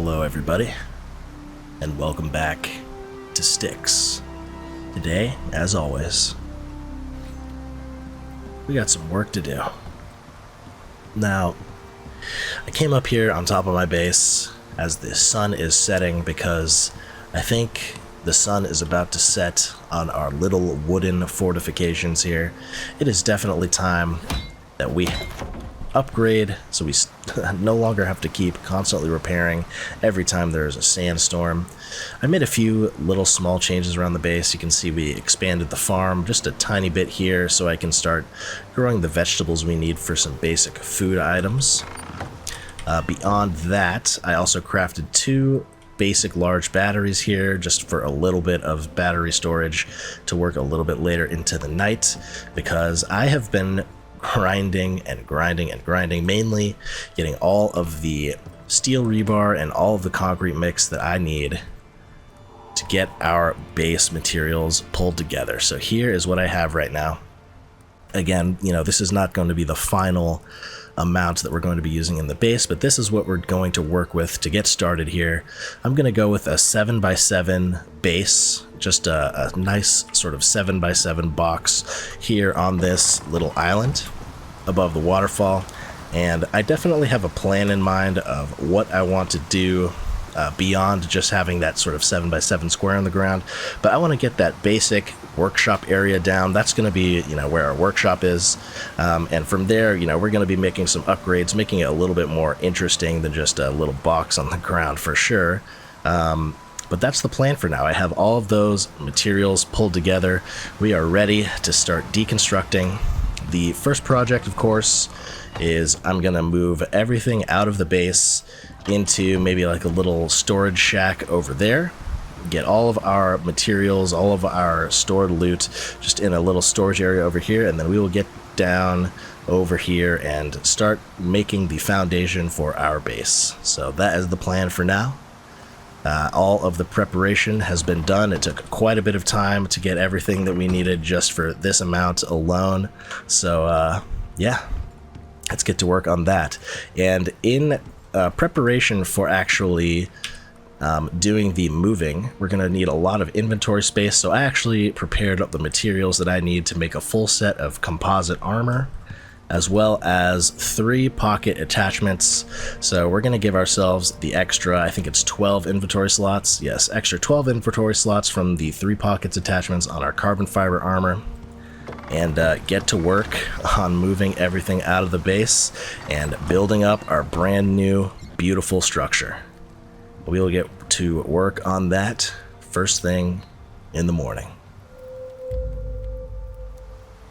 Hello everybody, and welcome back to Styx. Today, as always, we got some work to do. Now, I came up here on top of my base as the sun is setting because I think the sun is about to set on our little wooden fortifications here. It is definitely time that we upgrade so we no longer have to keep constantly repairing every time there's a sandstorm. I made a few little small changes around the base. You can see we expanded the farm just a tiny bit here so I can start growing the vegetables we need for some basic food items. Beyond that, I also crafted two basic large batteries here just for a little bit of battery storage to work a little bit later into the night, because I have been grinding, mainly getting all of the steel rebar and all of the concrete mix that I need to get our base materials pulled together. So here is what I have right now. Again, this is not going to be the final amount that we're going to be using in the base, but this is what we're going to work with to get started here. I'm going to go with a 7x7 base, just a nice sort of 7x7 box here on this little island above the waterfall. And I definitely have a plan in mind of what I want to do beyond just having that sort of 7x7 square on the ground. But I want to get that basic workshop area down. That's going to be, where our workshop is. And from there, we're going to be making some upgrades, making it a little bit more interesting than just a little box on the ground for sure. But that's the plan for now. I have all of those materials pulled together. We are ready to start deconstructing. The first project, of course, is I'm going to move everything out of the base into maybe like a little storage shack over there. Get all of our materials, all of our stored loot just in a little storage area over here, and then we will get down over here and start making the foundation for our base. So that is the plan for now. All of the preparation has been done. It took quite a bit of time to get everything that we needed just for this amount alone. So yeah, let's get to work on that. And in preparation for actually doing the moving, we're going to need a lot of inventory space. So I actually prepared up the materials that I need to make a full set of composite armor, as well as 3 pocket attachments. So we're going to give ourselves the extra, I think it's 12 inventory slots. Yes, extra 12 inventory slots from the 3 pockets attachments on our carbon fiber armor, and get to work on moving everything out of the base and building up our brand new beautiful structure. We will get to work on that first thing in the morning.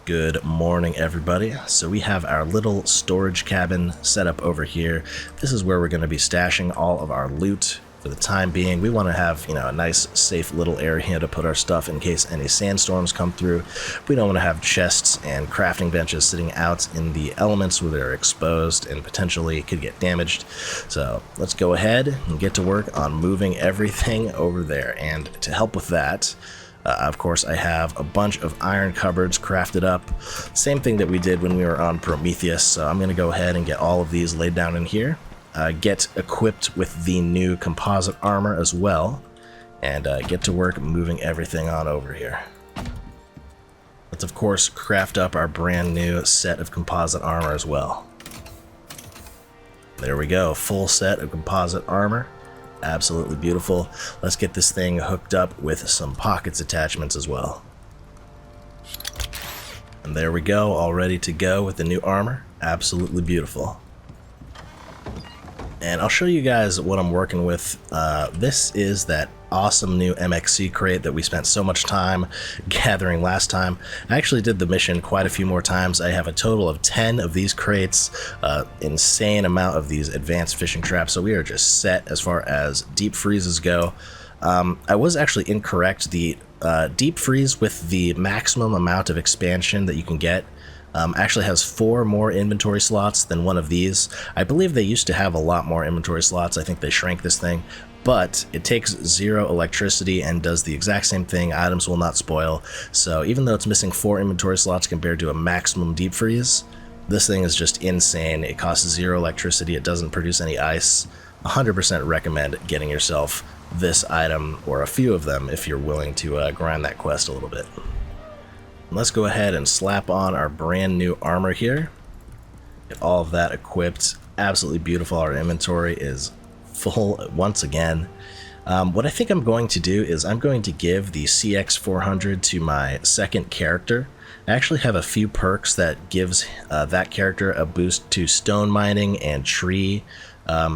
Good morning, everybody. So we have our little storage cabin set up over here. This is where we're going to be stashing all of our loot for the time being. We want to have, a nice, safe little area to put our stuff in case any sandstorms come through. We don't want to have chests and crafting benches sitting out in the elements where they're exposed and potentially could get damaged. So let's go ahead and get to work on moving everything over there. And to help with that, of course, I have a bunch of iron cupboards crafted up. Same thing that we did when we were on Prometheus. So I'm going to go ahead and get all of these laid down in here. Get equipped with the new composite armor as well. And get to work moving everything on over here. Let's, of course, craft up our brand new set of composite armor as well. There we go. Full set of composite armor. Absolutely beautiful. Let's get this thing hooked up with some pockets attachments as well. And there we go, all ready to go with the new armor. Absolutely beautiful. And I'll show you guys what I'm working with. This is that awesome new MXC crate that we spent so much time gathering last time. I actually did the mission quite a few more times. I have a total of 10 of these crates, insane amount of these advanced fishing traps, so we are just set as far as deep freezes go. I was actually incorrect. The deep freeze with the maximum amount of expansion that you can get actually has 4 more inventory slots than one of these. I believe they used to have a lot more inventory slots. I think they shrank this thing, but it takes 0 electricity and does the exact same thing. Items will not spoil. So even though it's missing 4 inventory slots compared to a maximum deep freeze, this thing is just insane. It costs 0 electricity. It doesn't produce any ice. 100% recommend getting yourself this item, or a few of them, if you're willing to grind that quest a little bit. Let's go ahead and slap on our brand new armor here. Get all of that equipped. Absolutely beautiful. Our inventory is full once again. What I think I'm going to do is I'm going to give the CX400 to my second character. I actually have a few perks that gives that character a boost to stone mining and tree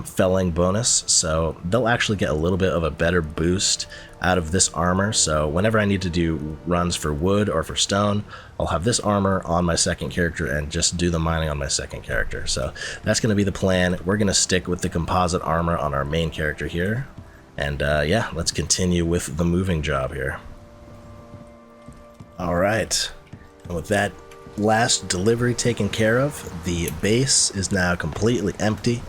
felling bonus, so they'll actually get a little bit of a better boost out of this armor. So whenever I need to do runs for wood or for stone, I'll have this armor on my second character and just do the mining on my second character. So that's going to be the plan. We're going to stick with the composite armor on our main character here, and yeah, let's continue with the moving job here. Alright, and with that last delivery taken care of, the base is now completely empty.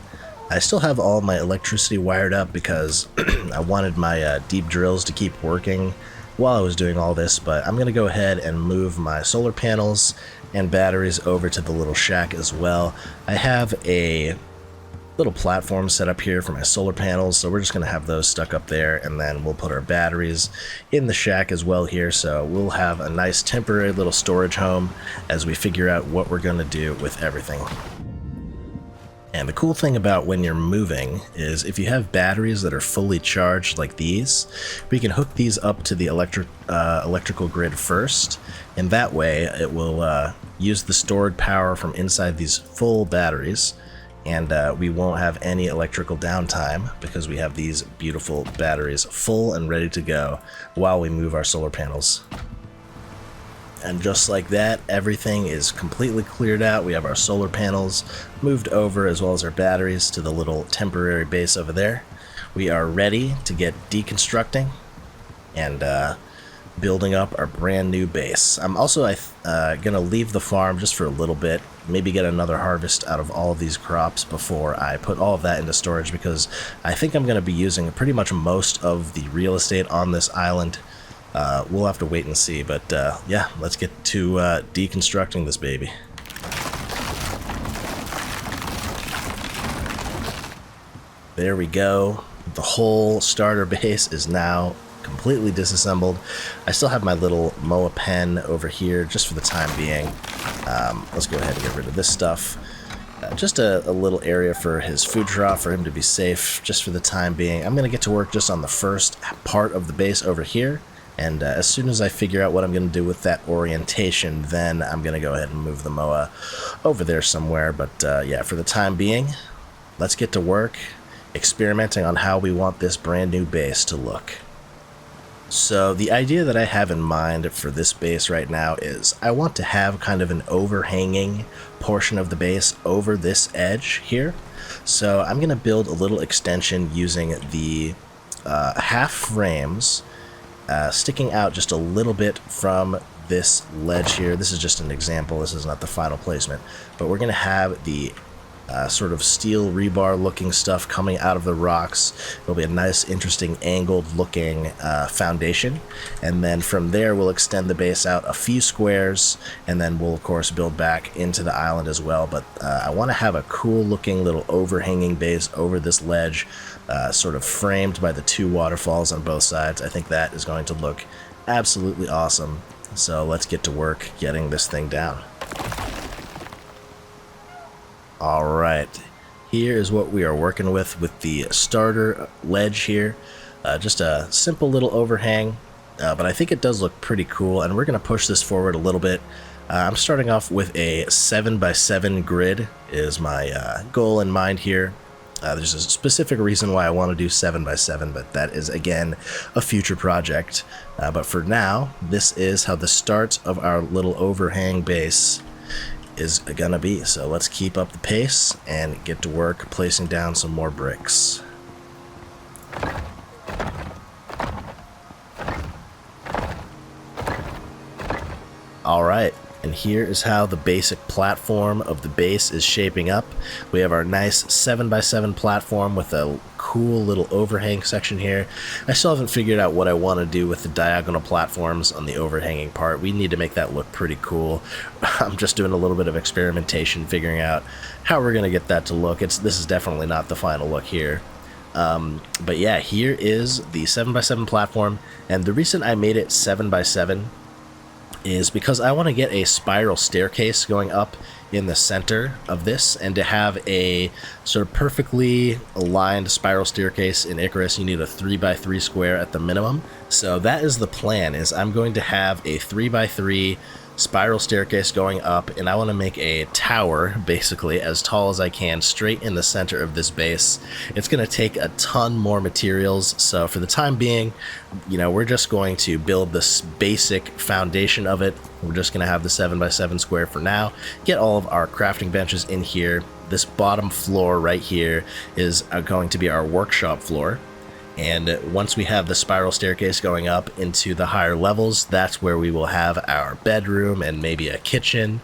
I still have all my electricity wired up because I wanted my deep drills to keep working while I was doing all this, but I'm going to go ahead and move my solar panels and batteries over to the little shack as well. I have a little platform set up here for my solar panels, so we're just going to have those stuck up there, and then we'll put our batteries in the shack as well here, so we'll have a nice temporary little storage home as we figure out what we're going to do with everything. And the cool thing about when you're moving is if you have batteries that are fully charged like these, we can hook these up to the electrical grid first, and that way it will use the stored power from inside these full batteries, and we won't have any electrical downtime because we have these beautiful batteries full and ready to go while we move our solar panels. And just like that, everything is completely cleared out. We have our solar panels moved over, as well as our batteries, to the little temporary base over there. We are ready to get deconstructing and building up our brand new base. I'm also going to leave the farm just for a little bit, maybe get another harvest out of all of these crops before I put all of that into storage, because I think I'm going to be using pretty much most of the real estate on this island. We'll have to wait and see, but yeah, let's get to deconstructing this baby. There we go. The whole starter base is now completely disassembled. I still have my little Moa pen over here just for the time being. Let's go ahead and get rid of this stuff. Just a little area for his food trough for him to be safe just for the time being. I'm going to get to work just on the first part of the base over here. And as soon as I figure out what I'm going to do with that orientation, then I'm going to go ahead and move the Moa over there somewhere. But yeah, for the time being, let's get to work experimenting on how we want this brand new base to look. So the idea that I have in mind for this base right now is I want to have kind of an overhanging portion of the base over this edge here. So I'm going to build a little extension using the half frames sticking out just a little bit from this ledge here. This is just an example, this is not the final placement, but we're going to have the sort of steel rebar looking stuff coming out of the rocks. It'll be a nice, interesting, angled looking foundation, and then from there we'll extend the base out a few squares, and then we'll of course build back into the island as well. But I want to have a cool looking little overhanging base over this ledge, sort of framed by the two waterfalls on both sides. I think that is going to look absolutely awesome. So let's get to work getting this thing down. Alright, here is what we are working with the starter ledge here. Just a simple little overhang, but I think it does look pretty cool, and we're going to push this forward a little bit. I'm starting off with a 7x7 grid is my goal in mind here. There's a specific reason why I want to do 7x7, but that is, again, a future project. But for now, this is how the start of our little overhang base is gonna be. So let's keep up the pace and get to work placing down some more bricks. Alright, and here is how the basic platform of the base is shaping up. We have our nice 7x7 platform with a cool little overhang section here. I still haven't figured out what I want to do with the diagonal platforms on the overhanging part. We need to make that look pretty cool. I'm just doing a little bit of experimentation, figuring out how we're going to get that to look. This is definitely not the final look here. But yeah, here is the 7x7 platform, and the reason I made it 7x7 is because I want to get a spiral staircase going up in the center of this, and to have a sort of perfectly aligned spiral staircase in ICARUS, you need a 3x3 square at the minimum. So that is the plan, is I'm going to have a 3x3 spiral staircase going up, and I want to make a tower basically as tall as I can straight in the center of this base. It's going to take a ton more materials, so for the time being, you know, we're just going to build this basic foundation of it. We're just going to have the 7x7 square for now, get all of our crafting benches in here. This bottom floor right here is going to be our workshop floor. And once we have the spiral staircase going up into the higher levels, that's where we will have our bedroom and maybe a kitchen.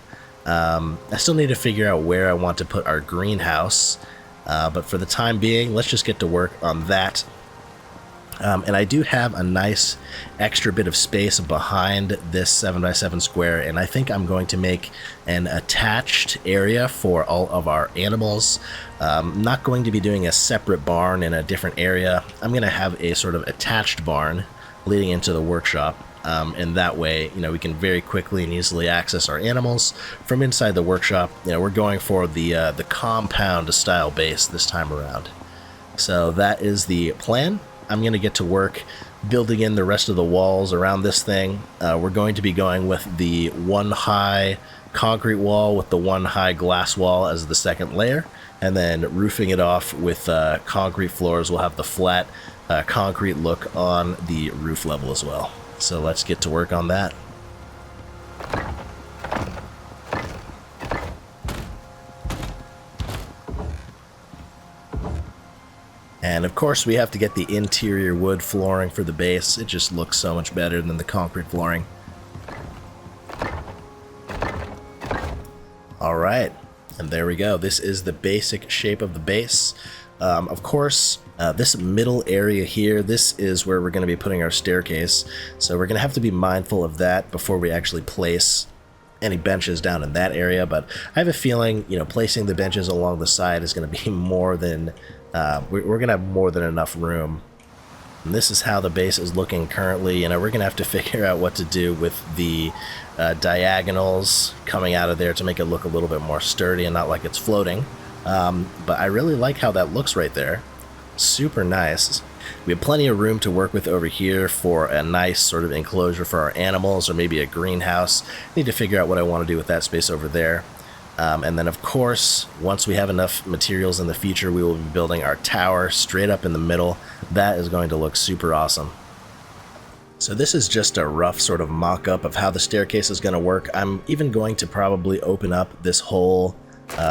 I still need to figure out where I want to put our greenhouse, but for the time being, let's just get to work on that. And I do have a nice extra bit of space behind this 7x7 square, and I think I'm going to make an attached area for all of our animals. Not going to be doing a separate barn in a different area. I'm going to have a sort of attached barn leading into the workshop, and that way, you know, we can very quickly and easily access our animals from inside the workshop. You know, we're going for the compound style base this time around. So that is the plan. I'm going to get to work building in the rest of the walls around this thing. We're going to be going with the one high concrete wall with the one high glass wall as the second layer, and then roofing it off with concrete floors. We'll have the flat concrete look on the roof level as well. So let's get to work on that. And of course we have to get the interior wood flooring for the base. It just looks so much better than the concrete flooring. Alright, and there we go. This is the basic shape of the base. Of course, this middle area here, this is where we're going to be putting our staircase. So we're going to have to be mindful of that before we actually place any benches down in that area. But I have a feeling, you know, placing the benches along the side is going to be more than... we're going to have more than enough room. And this is how the base is looking currently. You know, we're going to have to figure out what to do with the diagonals coming out of there to make it look a little bit more sturdy and not like it's floating. But I really like how that looks right there. Super nice. We have plenty of room to work with over here for a nice sort of enclosure for our animals, or maybe a greenhouse. Need to figure out what I want to do with that space over there. And then of course, once we have enough materials in the future, we will be building our tower straight up in the middle. That is going to look super awesome. So this is just a rough sort of mock-up of how the staircase is going to work. I'm even going to probably open up this whole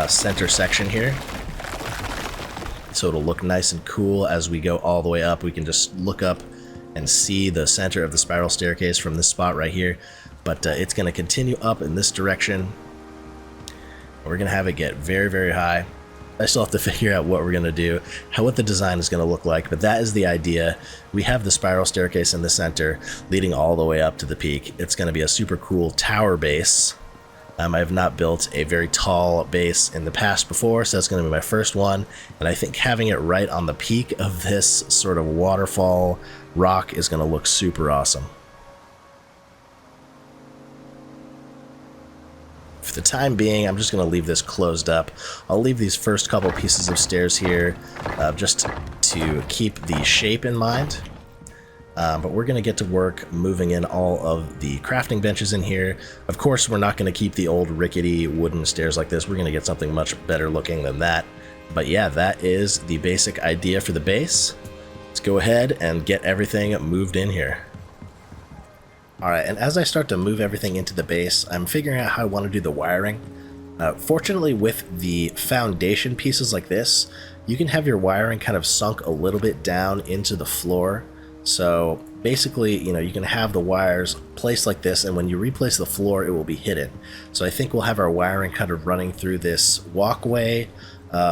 center section here, so it'll look nice and cool as we go all the way up. We can just look up and see the center of the spiral staircase from this spot right here. But it's going to continue up in this direction. We're going to have it get very, very high. I still have to figure out what we're going to do, what the design is going to look like, but that is the idea. We have the spiral staircase in the center leading all the way up to the peak. It's going to be a super cool tower base. I have not built a very tall base in the past before, so that's going to be my first one, and I think having it right on the peak of this sort of waterfall rock is going to look super awesome. For the time being, I'm just going to leave this closed up. I'll leave these first couple pieces of stairs here just to keep the shape in mind. But we're going to get to work moving in all of the crafting benches in here. Of course, we're not going to keep the old rickety wooden stairs like this. We're going to get something much better looking than that. But yeah, that is the basic idea for the base. Let's go ahead and get everything moved in here. Alright, and as I start to move everything into the base, I'm figuring out how I want to do the wiring. Fortunately, with the foundation pieces like this, you can have your wiring kind of sunk a little bit down into the floor. So basically, you know, you can have the wires placed like this, and when you replace the floor, it will be hidden. So I think we'll have our wiring kind of running through this walkway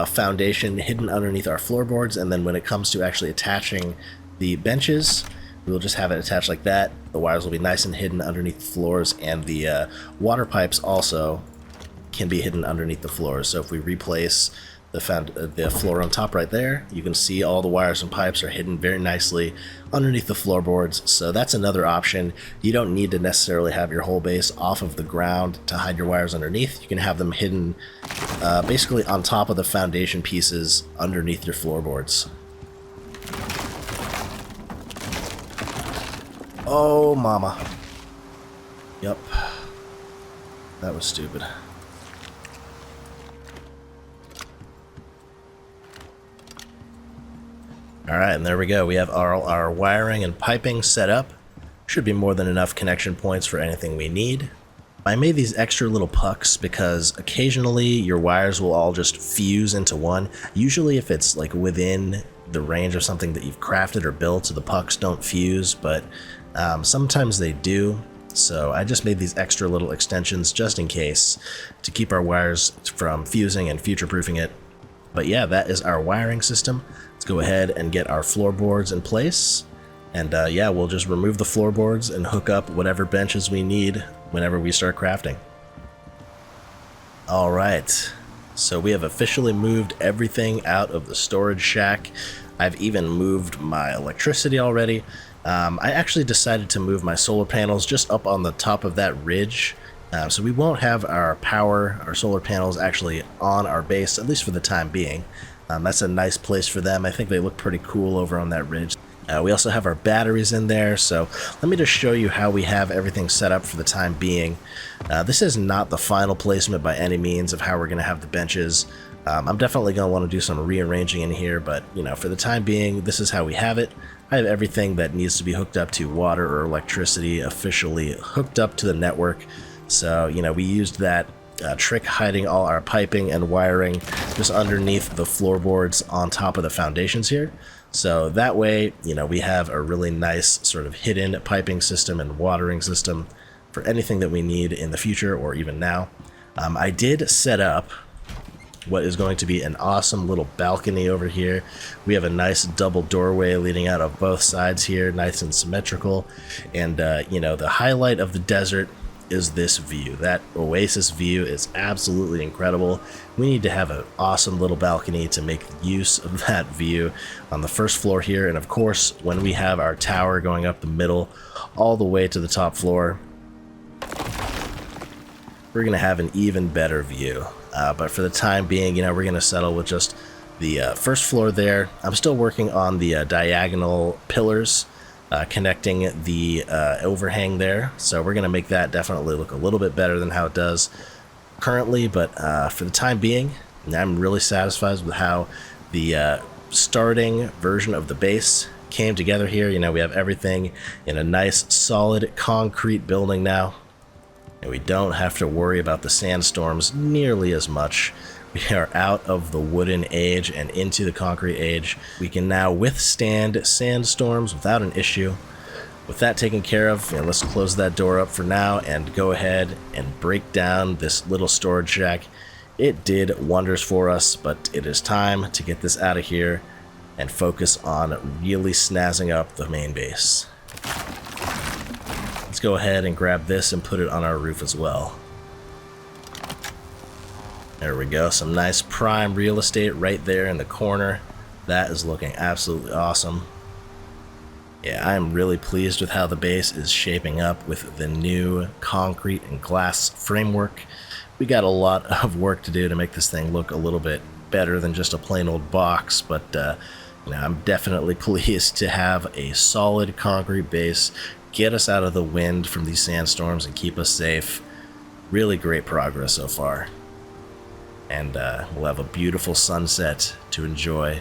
foundation hidden underneath our floorboards, and then when it comes to actually attaching the benches, we'll just have it attached like that. The wires will be nice and hidden underneath the floors, and the water pipes also can be hidden underneath the floors. So if we replace the floor on top right there. You can see all the wires and pipes are hidden very nicely underneath the floorboards, so that's another option. You don't need to necessarily have your whole base off of the ground to hide your wires underneath. You can have them hidden basically on top of the foundation pieces underneath your floorboards. Oh mama. Yep, that was stupid. Alright, and there we go. We have our wiring and piping set up. Should be more than enough connection points for anything we need. I made these extra little pucks because occasionally your wires will all just fuse into one. Usually if it's like within the range of something that you've crafted or built, the pucks don't fuse, but sometimes they do. So I just made these extra little extensions just in case to keep our wires from fusing and future-proofing it. But yeah, that is our wiring system. Let's go ahead and get our floorboards in place. And yeah, we'll just remove the floorboards and hook up whatever benches we need whenever we start crafting. Alright, so we have officially moved everything out of the storage shack. I've even moved my electricity already. I actually decided to move my solar panels just up on the top of that ridge. So we won't have our solar panels actually on our base, at least for the time being. That's a nice place for them. I think they look pretty cool over on that ridge. We also have our batteries in there, so let me just show you how we have everything set up for the time being. This is not the final placement by any means of how we're going to have the benches. I'm definitely going to want to do some rearranging in here, but you know, for the time being, this is how we have it. I have everything that needs to be hooked up to water or electricity officially hooked up to the network. So, you know, we used that trick hiding all our piping and wiring just underneath the floorboards on top of the foundations here. So that way, you know, we have a really nice sort of hidden piping system and watering system for anything that we need in the future or even now. I did set up what is going to be an awesome little balcony over here. We have a nice double doorway leading out of both sides here, nice and symmetrical. And, you know, the highlight of the desert is this view. That oasis view is absolutely incredible. We need to have an awesome little balcony to make use of that view on the first floor here. And of course, when we have our tower going up the middle all the way to the top floor, we're going to have an even better view. But for the time being, you know, we're going to settle with just the first floor there. I'm still working on the diagonal pillars connecting the overhang there. So we're going to make that definitely look a little bit better than how it does currently. But for the time being, I'm really satisfied with how the starting version of the base came together here. You know, we have everything in a nice solid concrete building now. And we don't have to worry about the sandstorms nearly as much. We are out of the wooden age and into the concrete age. We can now withstand sandstorms without an issue. With that taken care of, you know, let's close that door up for now and go ahead and break down this little storage shack. It did wonders for us, but it is time to get this out of here and focus on really snazzing up the main base. Let's go ahead and grab this and put it on our roof as well. There we go, some nice prime real estate right there in the corner. That is looking absolutely awesome. Yeah, I am really pleased with how the base is shaping up with the new concrete and glass framework. We got a lot of work to do to make this thing look a little bit better than just a plain old box, but you know, I'm definitely pleased to have a solid concrete base, get us out of the wind from these sandstorms and keep us safe. Really great progress so far. And we'll have a beautiful sunset to enjoy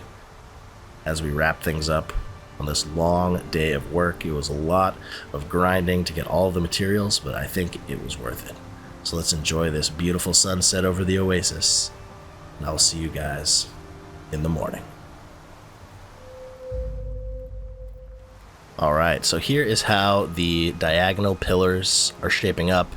as we wrap things up on this long day of work. It was a lot of grinding to get all of the materials, but I think it was worth it. So let's enjoy this beautiful sunset over the oasis, and I'll see you guys in the morning. Alright, so here is how the diagonal pillars are shaping up.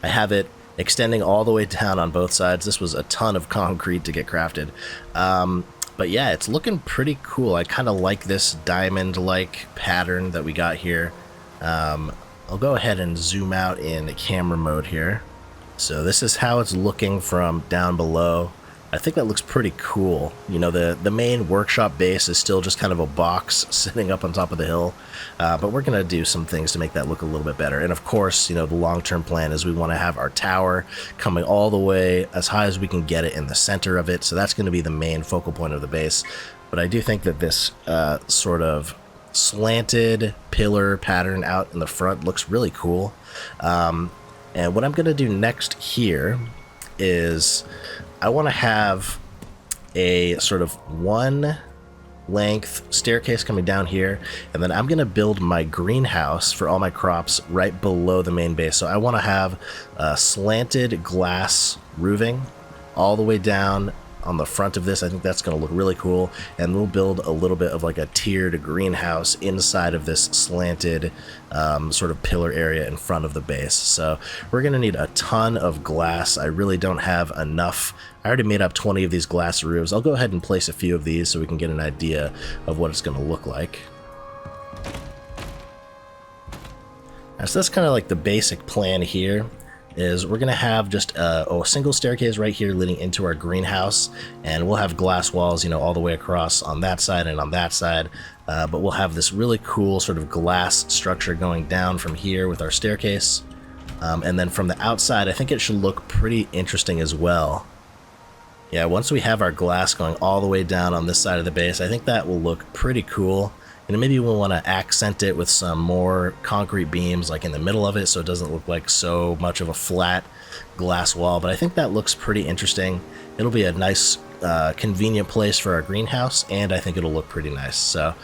I have it extending all the way down on both sides. This was a ton of concrete to get crafted. But yeah, it's looking pretty cool. I kind of like this diamond-like pattern that we got here. I'll go ahead and zoom out in camera mode here. So this is how it's looking from down below. I think that looks pretty cool. You know, the main workshop base is still just kind of a box sitting up on top of the hill, but we're going to do some things to make that look a little bit better. And of course, you know, the long-term plan is we want to have our tower coming all the way as high as we can get it in the center of it, so that's going to be the main focal point of the base. But I do think that this sort of slanted pillar pattern out in the front looks really cool. And what I'm going to do next here is I want to have a sort of one length staircase coming down here, and then I'm going to build my greenhouse for all my crops right below the main base. So I want to have slanted glass roofing all the way down on the front of this. I think that's going to look really cool, and we'll build a little bit of like a tiered greenhouse inside of this slanted sort of pillar area in front of the base. So we're going to need a ton of glass. I really don't have enough. I already made up 20 of these glass roofs. I'll go ahead and place a few of these so we can get an idea of what it's going to look like. So that's kind of like the basic plan here. Is we're going to have just a single staircase right here leading into our greenhouse, and we'll have glass walls, you know, all the way across on that side and on that side, but we'll have this really cool sort of glass structure going down from here with our staircase, and then from the outside I think it should look pretty interesting as well. Yeah, once we have our glass going all the way down on this side of the base, I think that will look pretty cool. And maybe we'll want to accent it with some more concrete beams like in the middle of it, so it doesn't look like so much of a flat glass wall. But I think that looks pretty interesting. It'll be a nice convenient place for our greenhouse, and I think it'll look pretty nice. So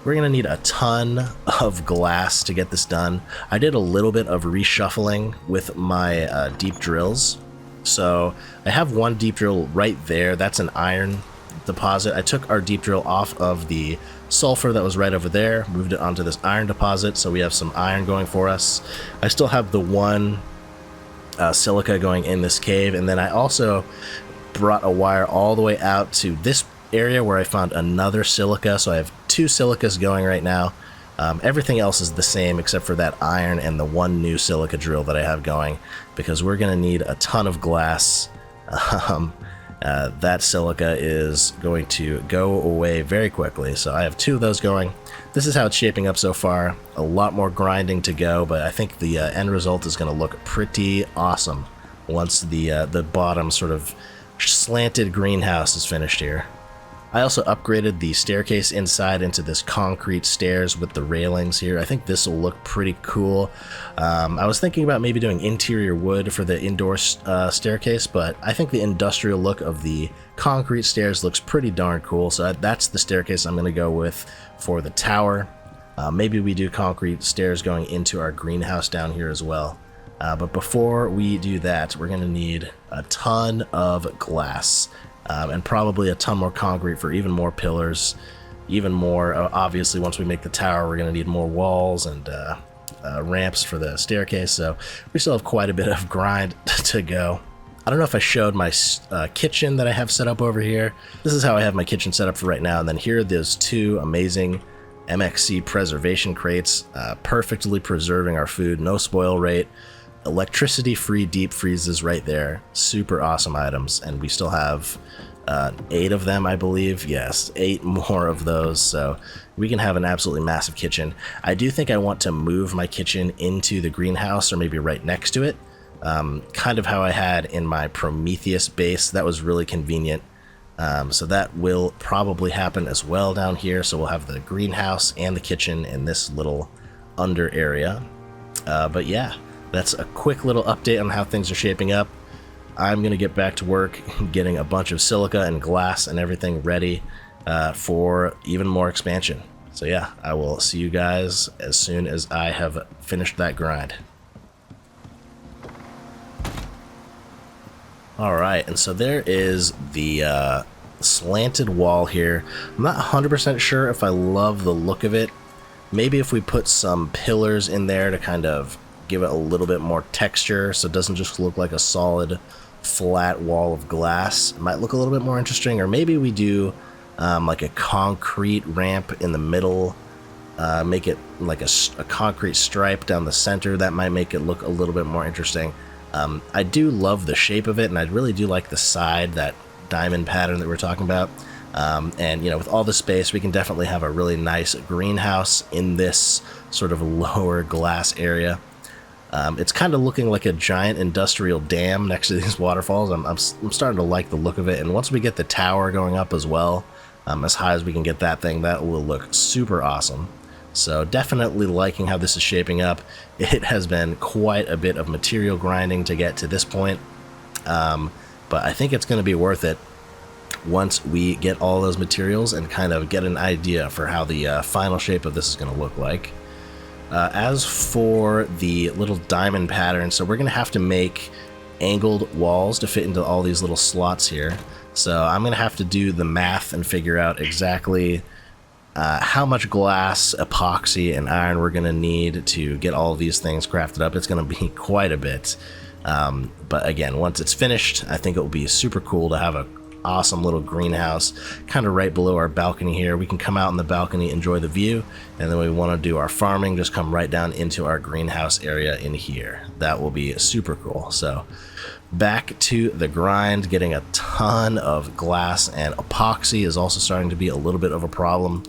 we're gonna need a ton of glass to get this done. I did a little bit of reshuffling with my deep drills. So I have one deep drill right there. That's an iron deposit. I took our deep drill off of the sulfur that was right over there, moved it onto this iron deposit, so we have some iron going for us. I still have the one silica going in this cave, and then I also brought a wire all the way out to this area where I found another silica, so I have two silicas going right now. Everything else is the same except for that iron and the one new silica drill that I have going, because we're going to need a ton of glass. That silica is going to go away very quickly, so I have two of those going. This is how it's shaping up so far. A lot more grinding to go, but I think the end result is going to look pretty awesome once the bottom sort of slanted greenhouse is finished here. I also upgraded the staircase inside into this concrete stairs with the railings here. I think this will look pretty cool. I was thinking about maybe doing interior wood for the indoor staircase, but I think the industrial look of the concrete stairs looks pretty darn cool, so that's the staircase I'm going to go with for the tower. Maybe we do concrete stairs going into our greenhouse down here as well. But before we do that, we're going to need a ton of glass. And probably a ton more concrete for even more pillars, even more, obviously once we make the tower we're going to need more walls and ramps for the staircase, so we still have quite a bit of grind to go. I don't know if I showed my kitchen that I have set up over here. This is how I have my kitchen set up for right now, and then here are those two amazing MXC preservation crates, perfectly preserving our food, no spoil rate. Electricity free deep freezes right there. Super awesome items, and we still have 8 of them, I believe. Yes, 8 more of those, so we can have an absolutely massive kitchen. I do think I want to move my kitchen into the greenhouse or maybe right next to it, kind of how I had in my Prometheus base. That was really convenient. So that will probably happen as well down here, so we'll have the greenhouse and the kitchen in this little under area. But yeah, that's a quick little update on how things are shaping up. I'm going to get back to work getting a bunch of silica and glass and everything ready for even more expansion. So yeah, I will see you guys as soon as I have finished that grind. Alright, and so there is the slanted wall here. I'm not 100% sure if I love the look of it. Maybe if we put some pillars in there to kind of give it a little bit more texture so it doesn't just look like a solid flat wall of glass, it might look a little bit more interesting. Or maybe we do like a concrete ramp in the middle, make it like a concrete stripe down the center. That might make it look a little bit more interesting. I do love the shape of it, and I really do like the side that diamond pattern that we're talking about. And, you know, with all the space, we can definitely have a really nice greenhouse in this sort of lower glass area. It's kind of looking like a giant industrial dam next to these waterfalls. I'm starting to like the look of it. And once we get the tower going up as well, as high as we can get that thing, that will look super awesome. So definitely liking how this is shaping up. It has been quite a bit of material grinding to get to this point. But I think it's going to be worth it once we get all those materials and kind of get an idea for how the final shape of this is going to look like. As for the little diamond pattern, so we're going to have to make angled walls to fit into all these little slots here. So I'm going to have to do the math and figure out exactly how much glass, epoxy, and iron we're going to need to get all of these things crafted up. It's going to be quite a bit. But again, once it's finished, I think it will be super cool to have an awesome little greenhouse kind of right below our balcony here. We can come out on the balcony, enjoy the view, and then we want to do our farming, just come right down into our greenhouse area in here. That will be super cool. So back to the grind. Getting a ton of glass and epoxy is also starting to be a little bit of a problem.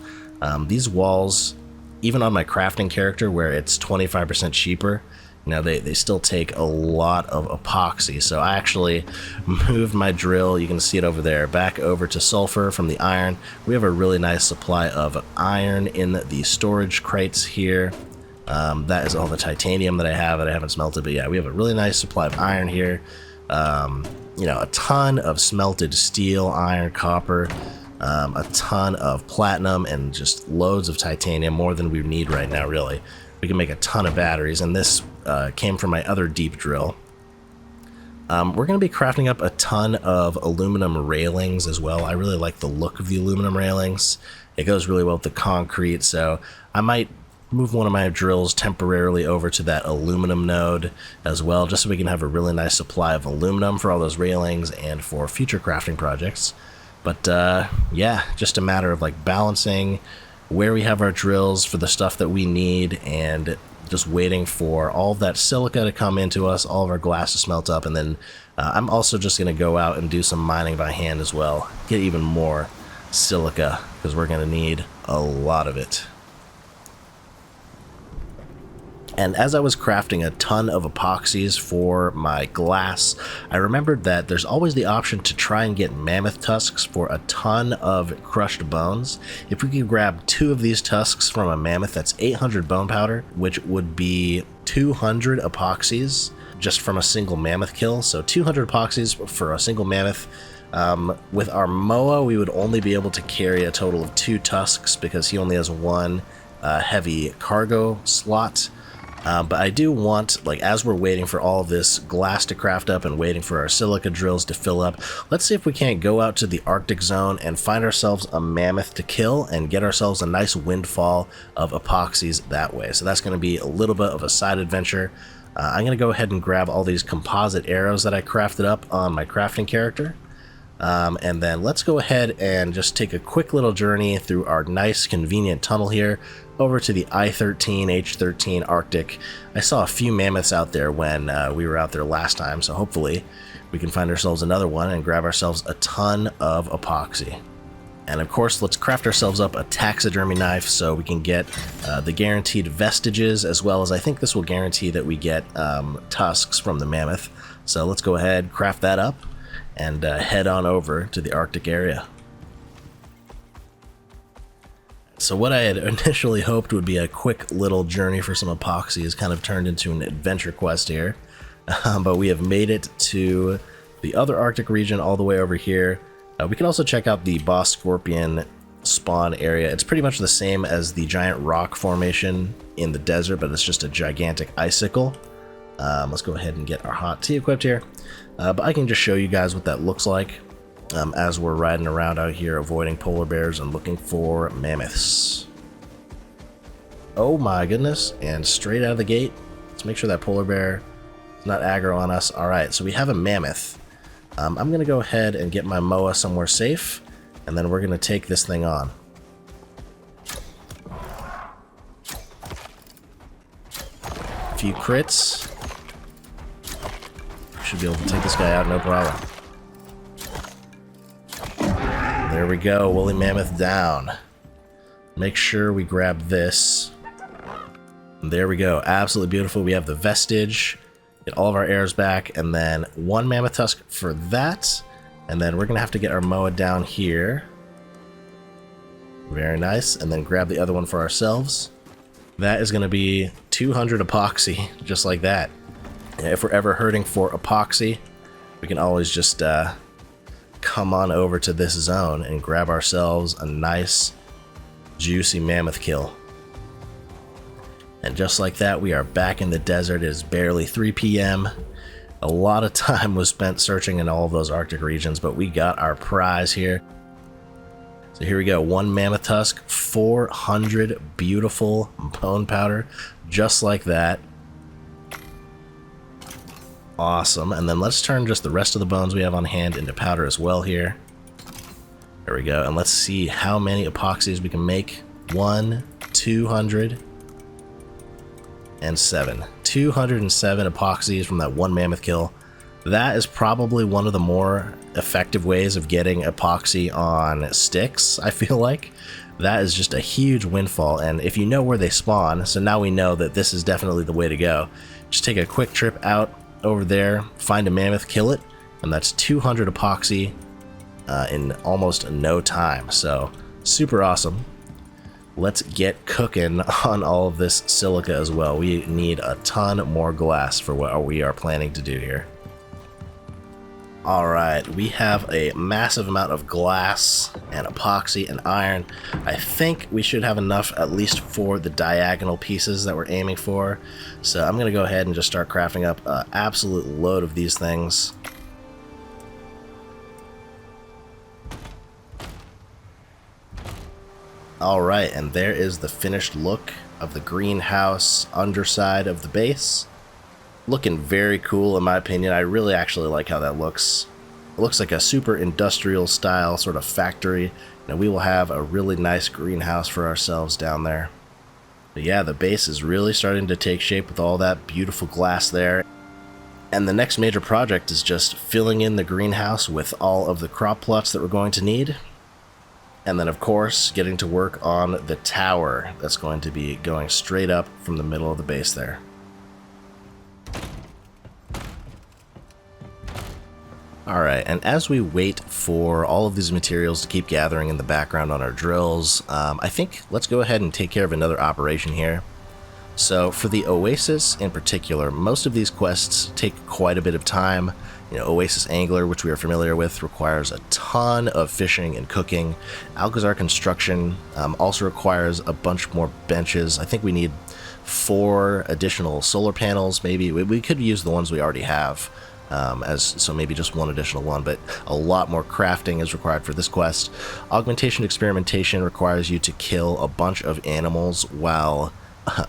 These walls, even on my crafting character where it's 25% cheaper, you know, they still take a lot of epoxy. So I actually moved my drill, you can see it over there, back over to sulfur from the iron. We have a really nice supply of iron in the storage crates here. That is all the titanium that I haven't smelted, but yeah, we have a really nice supply of iron here. You know, a ton of smelted steel, iron, copper, a ton of platinum, and just loads of titanium, more than we need right now, really. We can make a ton of batteries, and this came from my other deep drill. We're going to be crafting up a ton of aluminum railings as well. I really like the look of the aluminum railings. It goes really well with the concrete, so I might move one of my drills temporarily over to that aluminum node as well, just so we can have a really nice supply of aluminum for all those railings and for future crafting projects. But yeah, just a matter of like balancing where we have our drills for the stuff that we need, and just waiting for all of that silica to come into us, all of our glass to smelt up, and then I'm also just going to go out and do some mining by hand as well, get even more silica, because we're going to need a lot of it. And as I was crafting a ton of epoxies for my glass, I remembered that there's always the option to try and get mammoth tusks for a ton of crushed bones. If we could grab 2 of these tusks from a mammoth, that's 800 bone powder, which would be 200 epoxies just from a single mammoth kill. So 200 epoxies for a single mammoth. With our Moa, we would only be able to carry a total of 2 tusks because he only has 1 heavy cargo slot. But I do want, like, as we're waiting for all of this glass to craft up and waiting for our silica drills to fill up, let's see if we can't go out to the Arctic zone and find ourselves a mammoth to kill and get ourselves a nice windfall of epoxies that way. So that's going to be a little bit of a side adventure. I'm going to go ahead and grab all these composite arrows that I crafted up on my crafting character. And then let's go ahead and just take a quick little journey through our nice convenient tunnel here over to the I-13, H-13 Arctic. I saw a few mammoths out there when we were out there last time, so hopefully we can find ourselves another one and grab ourselves a ton of epoxy. And of course, let's craft ourselves up a taxidermy knife so we can get the guaranteed vestiges, as well as I think this will guarantee that we get tusks from the mammoth. So let's go ahead, craft that up, and head on over to the Arctic area. So what I had initially hoped would be a quick little journey for some epoxy has kind of turned into an adventure quest here. But we have made it to the other Arctic region all the way over here. We can also check out the boss scorpion spawn area. It's pretty much the same as the giant rock formation in the desert, but it's just a gigantic icicle. Let's go ahead and get our hot tea equipped here. But I can just show you guys what that looks like as we're riding around out here avoiding polar bears and looking for mammoths. Oh my goodness, and straight out of the gate, let's make sure that polar bear is not aggro on us. Alright, so we have a mammoth. I'm going to go ahead and get my Moa somewhere safe, and then we're going to take this thing on. A few crits. Should be able to take this guy out, no problem. There we go, woolly mammoth down. Make sure we grab this. There we go, absolutely beautiful. We have the vestige, get all of our arrows back, and then 1 mammoth tusk for that. And then we're gonna have to get our moa down here. Very nice, and then grab the other one for ourselves. That is gonna be 200 epoxy, just like that. If we're ever hurting for epoxy, we can always just come on over to this zone and grab ourselves a nice juicy mammoth kill. And just like that, we are back in the desert. It is barely 3 p.m. A lot of time was spent searching in all of those Arctic regions, but we got our prize here. So here we go, 1 mammoth tusk, 400 beautiful bone powder, just like that. Awesome, and then let's turn just the rest of the bones we have on hand into powder as well here. There we go, and let's see how many epoxies we can make. 1, 200, and 7. 207 epoxies from that 1 mammoth kill. That is probably one of the more effective ways of getting epoxy on Styx, I feel like. That is just a huge windfall, and if you know where they spawn, so now we know that this is definitely the way to go. Just take a quick trip out over there, find a mammoth, kill it, and that's 200 epoxy in almost no time. So super awesome. Let's get cooking on all of this silica as well. We need a ton more glass for what we are planning to do here. Alright, we have a massive amount of glass and epoxy and iron. I think we should have enough at least for the diagonal pieces that we're aiming for. So I'm going to go ahead and just start crafting up an absolute load of these things. Alright, and there is the finished look of the greenhouse underside of the base. Looking very cool in my opinion. I really actually like how that looks. It looks like a super industrial style sort of factory, and we will have a really nice greenhouse for ourselves down there. But yeah, the base is really starting to take shape with all that beautiful glass there. And the next major project is just filling in the greenhouse with all of the crop plots that we're going to need. And then of course, getting to work on the tower that's going to be going straight up from the middle of the base there. Alright, and as we wait for all of these materials to keep gathering in the background on our drills, I think let's go ahead and take care of another operation here. So for the Oasis in particular, most of these quests take quite a bit of time. You know, Oasis Angler, which we are familiar with, requires a ton of fishing and cooking. Alcazar Construction also requires a bunch more benches. I think we need 4 additional solar panels, maybe. We could use the ones we already have, so maybe just 1 additional one, but a lot more crafting is required for this quest. Augmentation Experimentation requires you to kill a bunch of animals while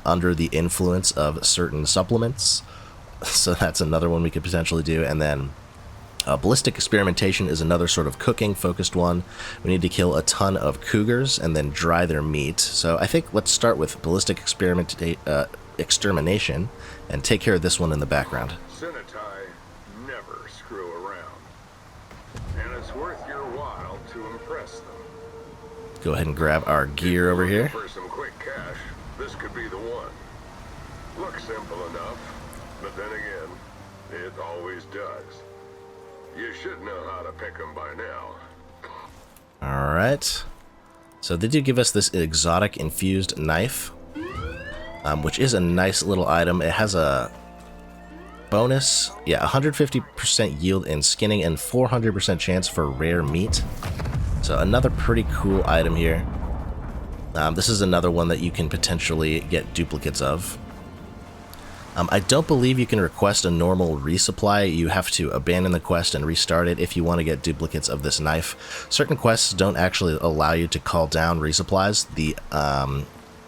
under the influence of certain supplements. So that's another one we could potentially do. And then Ballistic Experimentation is another sort of cooking focused one. We need to kill a ton of cougars and then dry their meat. So I think let's start with Ballistic Extermination and take care of this one in the background. Senatai never screw around, and it's worth your while to impress them. Go ahead and grab our gear over here. For some quick cash, this could be the one. Looks simple enough, but then again, it always does. You should know how to pick them by now. Alright. So they do give us this exotic infused knife, which is a nice little item. It has a bonus, 150% yield in skinning and 400% chance for rare meat. So another pretty cool item here. This is another one that you can potentially get duplicates of. I don't believe you can request a normal resupply. You have to abandon the quest and restart it if you want to get duplicates of this knife. Certain quests don't actually allow you to call down resupplies. The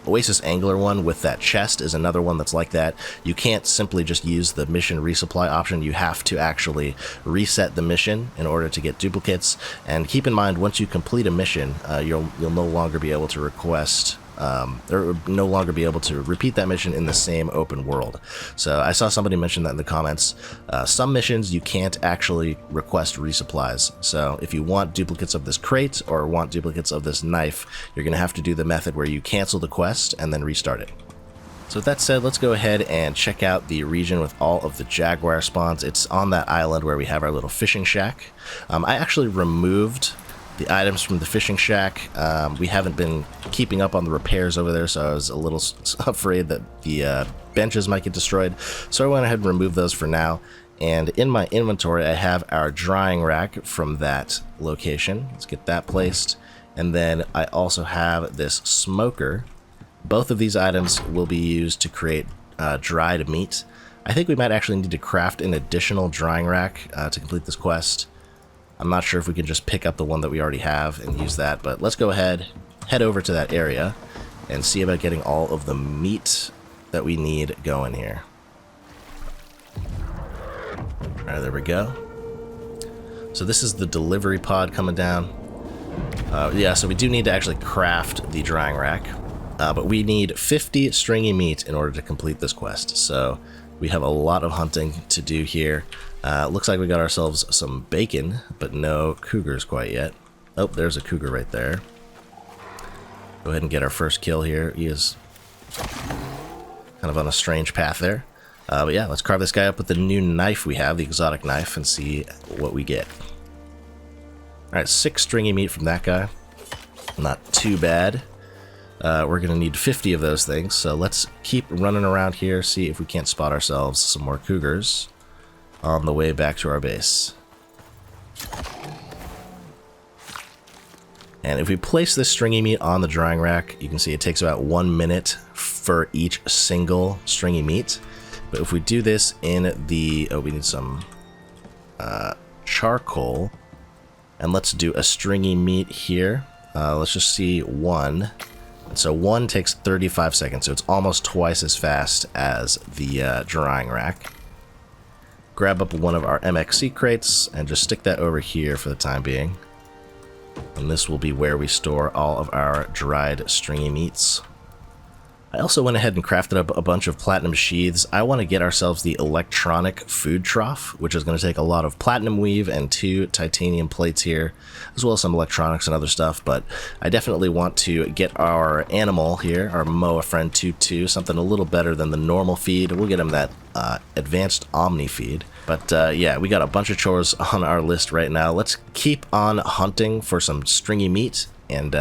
Oasis Angler one with that chest is another one that's like that. You can't simply just use the mission resupply option. You have to actually reset the mission in order to get duplicates. And keep in mind, once you complete a mission, you'll no longer be able to request or no longer be able to repeat that mission in the same open world. So I saw somebody mention that in the comments. Some missions you can't actually request resupplies. So if you want duplicates of this crate or want duplicates of this knife, you're going to have to do the method where you cancel the quest and then restart it. So with that said, let's go ahead and check out the region with all of the jaguar spawns. It's on that island where we have our little fishing shack. I actually removed the items from the fishing shack. We haven't been keeping up on the repairs over there, so I was a little afraid that the benches might get destroyed. So I went ahead and removed those for now. And in my inventory, I have our drying rack from that location. Let's get that placed. And then I also have this smoker. Both of these items will be used to create dried meat. I think we might actually need to craft an additional drying rack to complete this quest. I'm not sure if we can just pick up the one that we already have and use that, but let's go ahead, head over to that area, and see about getting all of the meat that we need going here. Alright, there we go. So this is the delivery pod coming down. Yeah, so we do need to actually craft the drying rack. But we need 50 stringy meat in order to complete this quest, so we have a lot of hunting to do here. Looks like we got ourselves some bacon, but no cougars quite yet. Oh, there's a cougar right there. Go ahead and get our first kill here. He is kind of on a strange path there. But yeah, let's carve this guy up with the new knife we have, the exotic knife, and see what we get. Alright, 6 stringy meat from that guy. Not too bad. We're going to need 50 of those things, so let's keep running around here, see if we can't spot ourselves some more cougars on the way back to our base. And if we place this stringy meat on the drying rack, you can see it takes about 1 minute for each single stringy meat. But if we do this in the... oh, we need some charcoal. And let's do a stringy meat here. Let's just see 1. So 1 takes 35 seconds, so it's almost twice as fast as the drying rack. Grab up one of our MXC crates and just stick that over here for the time being. And this will be where we store all of our dried stringy meats. I also went ahead and crafted up a bunch of platinum sheaths. I want to get ourselves the electronic food trough, which is going to take a lot of platinum weave and 2 titanium plates here, as well as some electronics and other stuff, but I definitely want to get our animal here, our Moa friend 2-2, something a little better than the normal feed. We'll get him that advanced Omni feed. But yeah, we got a bunch of chores on our list right now. Let's keep on hunting for some stringy meat and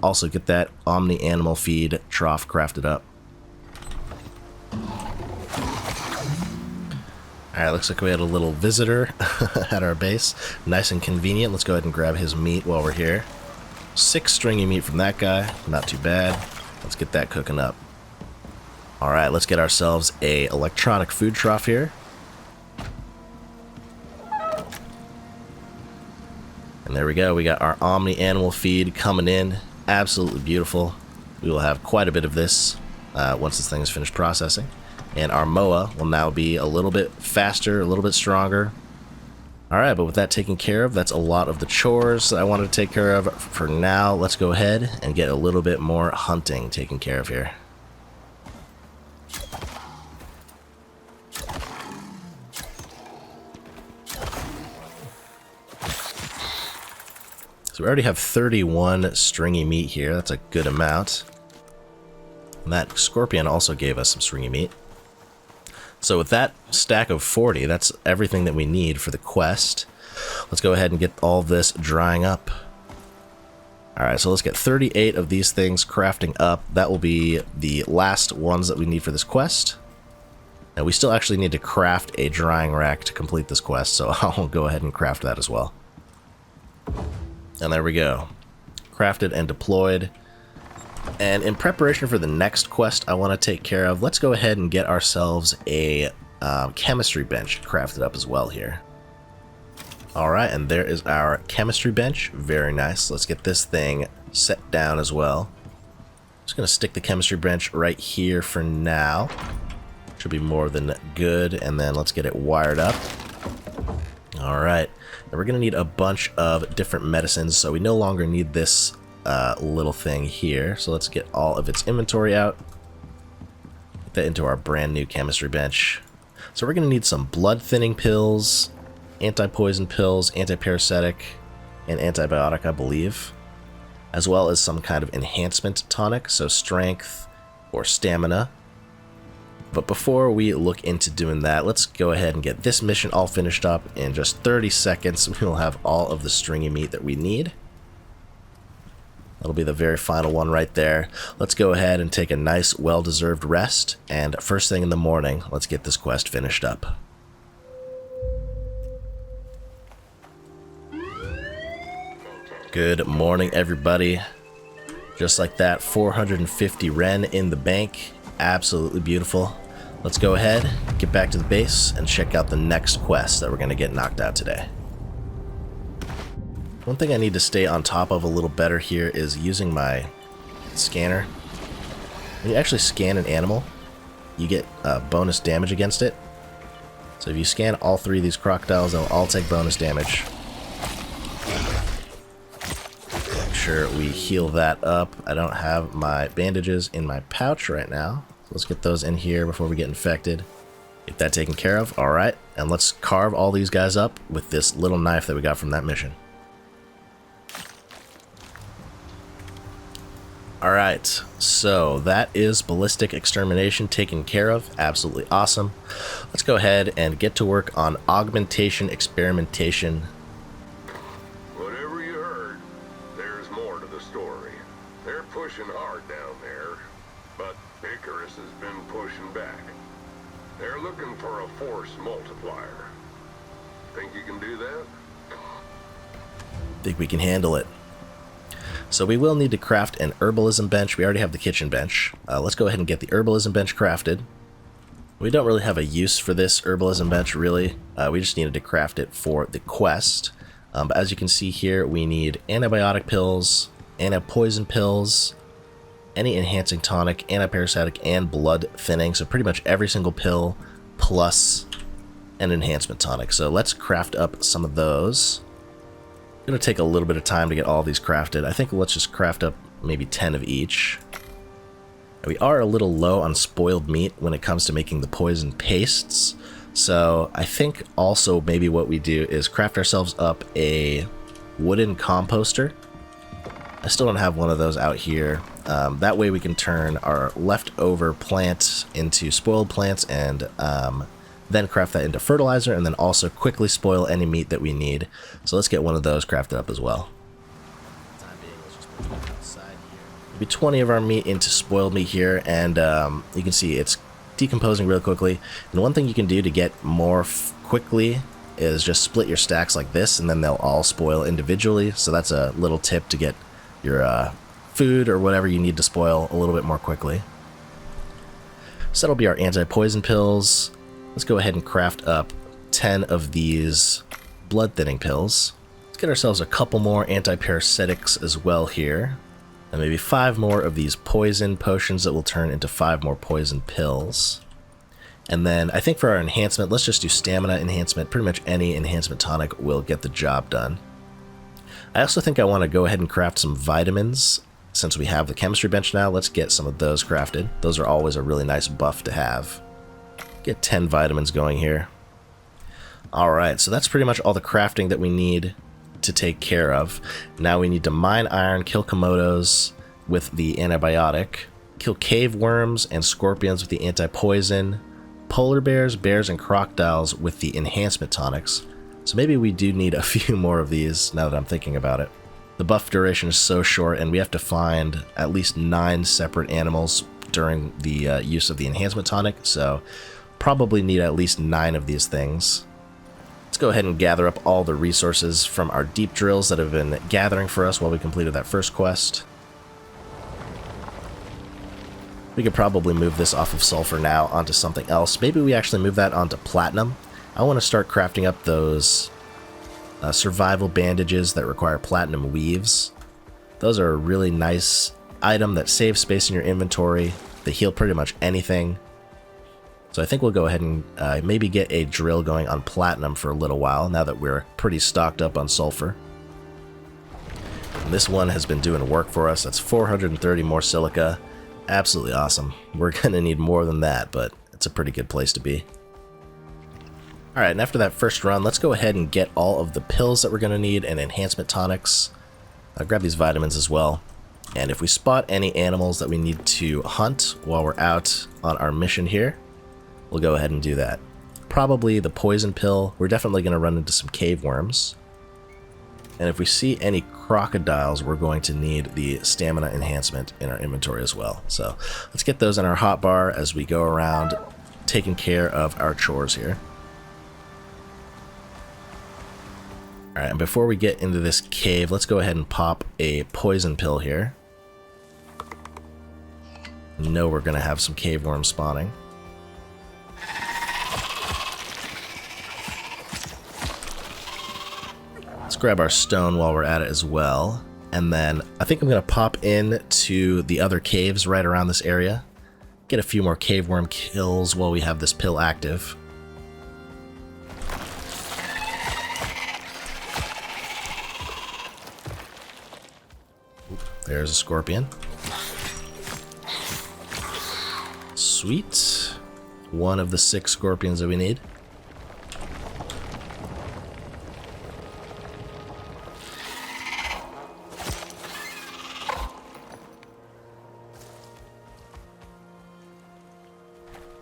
also get that Omni animal feed trough crafted up. Alright, looks like we had a little visitor at our base. Nice and convenient. Let's go ahead and grab his meat while we're here. 6 stringy meat from that guy. Not too bad. Let's get that cooking up. Alright, let's get ourselves a electronic food trough here. And there we go. We got our Omni animal feed coming in. Absolutely beautiful. We will have quite a bit of this once this thing is finished processing. And our Moa will now be a little bit faster, a little bit stronger. Alright, but with that taken care of, that's a lot of the chores that I wanted to take care of for now. Let's go ahead and get a little bit more hunting taken care of here. So we already have 31 stringy meat here. That's a good amount. And that scorpion also gave us some stringy meat. So with that stack of 40, that's everything that we need for the quest. Let's go ahead and get all this drying up. Alright, so let's get 38 of these things crafting up. That will be the last ones that we need for this quest. Now we still actually need to craft a drying rack to complete this quest, so I'll go ahead and craft that as well. And there we go. Crafted and deployed. And in preparation for the next quest I want to take care of, let's go ahead and get ourselves a chemistry bench crafted up as well here. Alright, and there is our chemistry bench. Very nice. Let's get this thing set down as well. Just going to stick the chemistry bench right here for now. Should be more than good. And then let's get it wired up. Alright. Now we're going to need a bunch of different medicines, so we no longer need this little thing here. So let's get all of its inventory out. Put that into our brand new chemistry bench. So we're going to need some blood thinning pills, anti-poison pills, anti-parasitic, and antibiotic, I believe, as well as some kind of enhancement tonic, so strength or stamina. But before we look into doing that, let's go ahead and get this mission all finished up. In just 30 seconds, we'll have all of the stringy meat that we need. That'll be the very final one right there. Let's go ahead and take a nice, well-deserved rest, and first thing in the morning, let's get this quest finished up. Good morning, everybody. Just like that, 450 Ren in the bank. Absolutely beautiful. Let's go ahead, get back to the base, and check out the next quest that we're going to get knocked out today. One thing I need to stay on top of a little better here is using my scanner. When you actually scan an animal, you get bonus damage against it. So if you scan all three of these crocodiles, they'll all take bonus damage. Make sure we heal that up. I don't have my bandages in my pouch right now. So let's get those in here before we get infected. Get that taken care of. Alright, and let's carve all these guys up with this little knife that we got from that mission. Alright, so that is ballistic extermination taken care of. Absolutely awesome. Let's go ahead and get to work on augmentation experimentation. Whatever you heard, there's more to the story. They're pushing hard down there, but ICARUS has been pushing back. They're looking for a force multiplier. Think you can do that? Think we can handle it. So we will need to craft an herbalism bench. We already have the kitchen bench. Let's go ahead and get the herbalism bench crafted. We don't really have a use for this herbalism bench, really. We just needed to craft it for the quest. But as you can see here, we need antibiotic pills, anti-poison pills, any enhancing tonic, anti-parasitic, and blood thinning. So pretty much every single pill plus an enhancement tonic. So let's craft up some of those. Going to take a little bit of time to get all these crafted. I think let's just craft up maybe 10 of each. We are a little low on spoiled meat when it comes to making the poison pastes, so I think also maybe what we do is craft ourselves up a wooden composter. I still don't have one of those out here. That way we can turn our leftover plant into spoiled plants and then craft that into fertilizer, and then also quickly spoil any meat that we need. So let's get one of those crafted up as well. Maybe 20 of our meat into spoiled meat here, and you can see it's decomposing real quickly. And one thing you can do to get more quickly is just split your stacks like this, and then they'll all spoil individually. So that's a little tip to get your food or whatever you need to spoil a little bit more quickly. So that'll be our anti-poison pills. Let's go ahead and craft up 10 of these blood thinning pills. Let's get ourselves a couple more anti-parasitics as well here. And maybe 5 more of these poison potions that will turn into 5 more poison pills. And then I think for our enhancement, let's just do stamina enhancement. Pretty much any enhancement tonic will get the job done. I also think I want to go ahead and craft some vitamins. Since we have the chemistry bench now, let's get some of those crafted. Those are always a really nice buff to have. Get 10 vitamins going here. Alright, so that's pretty much all the crafting that we need to take care of. Now we need to mine iron, kill komodos with the antibiotic, kill cave worms and scorpions with the anti-poison, polar bears, bears, and crocodiles with the enhancement tonics. So maybe we do need a few more of these now that I'm thinking about it. The buff duration is so short, and we have to find at least 9 separate animals during the use of the enhancement tonic, so probably need at least 9 of these things. Let's go ahead and gather up all the resources from our deep drills that have been gathering for us while we completed that first quest. We could probably move this off of sulfur now onto something else. Maybe we actually move that onto platinum. I want to start crafting up those survival bandages that require platinum weaves. Those are a really nice item that saves space in your inventory. They heal pretty much anything. So I think we'll go ahead and maybe get a drill going on platinum for a little while, now that we're pretty stocked up on sulfur. And this one has been doing work for us. That's 430 more silica. Absolutely awesome. We're going to need more than that, but it's a pretty good place to be. Alright, and after that first run, let's go ahead and get all of the pills that we're going to need and enhancement tonics. I'll grab these vitamins as well. And if we spot any animals that we need to hunt while we're out on our mission here, we'll go ahead and do that. Probably the poison pill. We're definitely going to run into some cave worms. And if we see any crocodiles, we're going to need the stamina enhancement in our inventory as well. So let's get those in our hotbar as we go around taking care of our chores here. Alright, and before we get into this cave, let's go ahead and pop a poison pill here. We know we're going to have some cave worms spawning. Let's grab our stone while we're at it as well. And then I think I'm going to pop in to the other caves right around this area. Get a few more cave worm kills while we have this pill active. There's a scorpion. Sweet. One of the 6 scorpions that we need.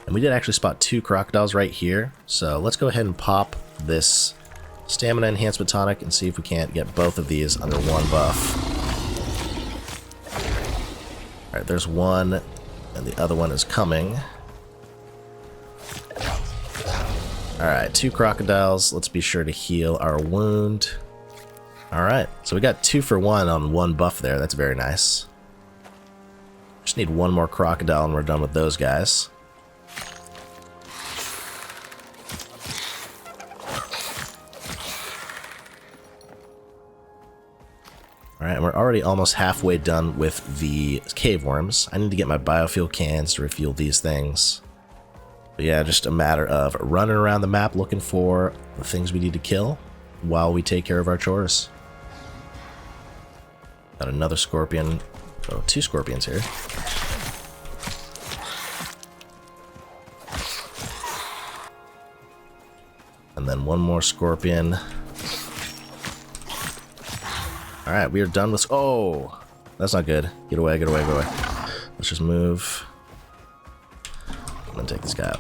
And we did actually spot 2 crocodiles right here. So let's go ahead and pop this stamina enhancement tonic and see if we can't get both of these under one buff. Alright, there's one, and the other one is coming. Alright, 2 crocodiles. Let's be sure to heal our wound. Alright, so we got 2 for 1 on 1 buff there. That's very nice. Just need 1 more crocodile and we're done with those guys. Alright, and we're already almost halfway done with the cave worms. I need to get my biofuel cans to refuel these things. But yeah, just a matter of running around the map looking for the things we need to kill while we take care of our chores. Got another scorpion. Oh, 2 scorpions here. And then 1 more scorpion. Alright, we are done with... Oh! That's not good. Get away, get away, get away. Let's just move. And then take this guy out.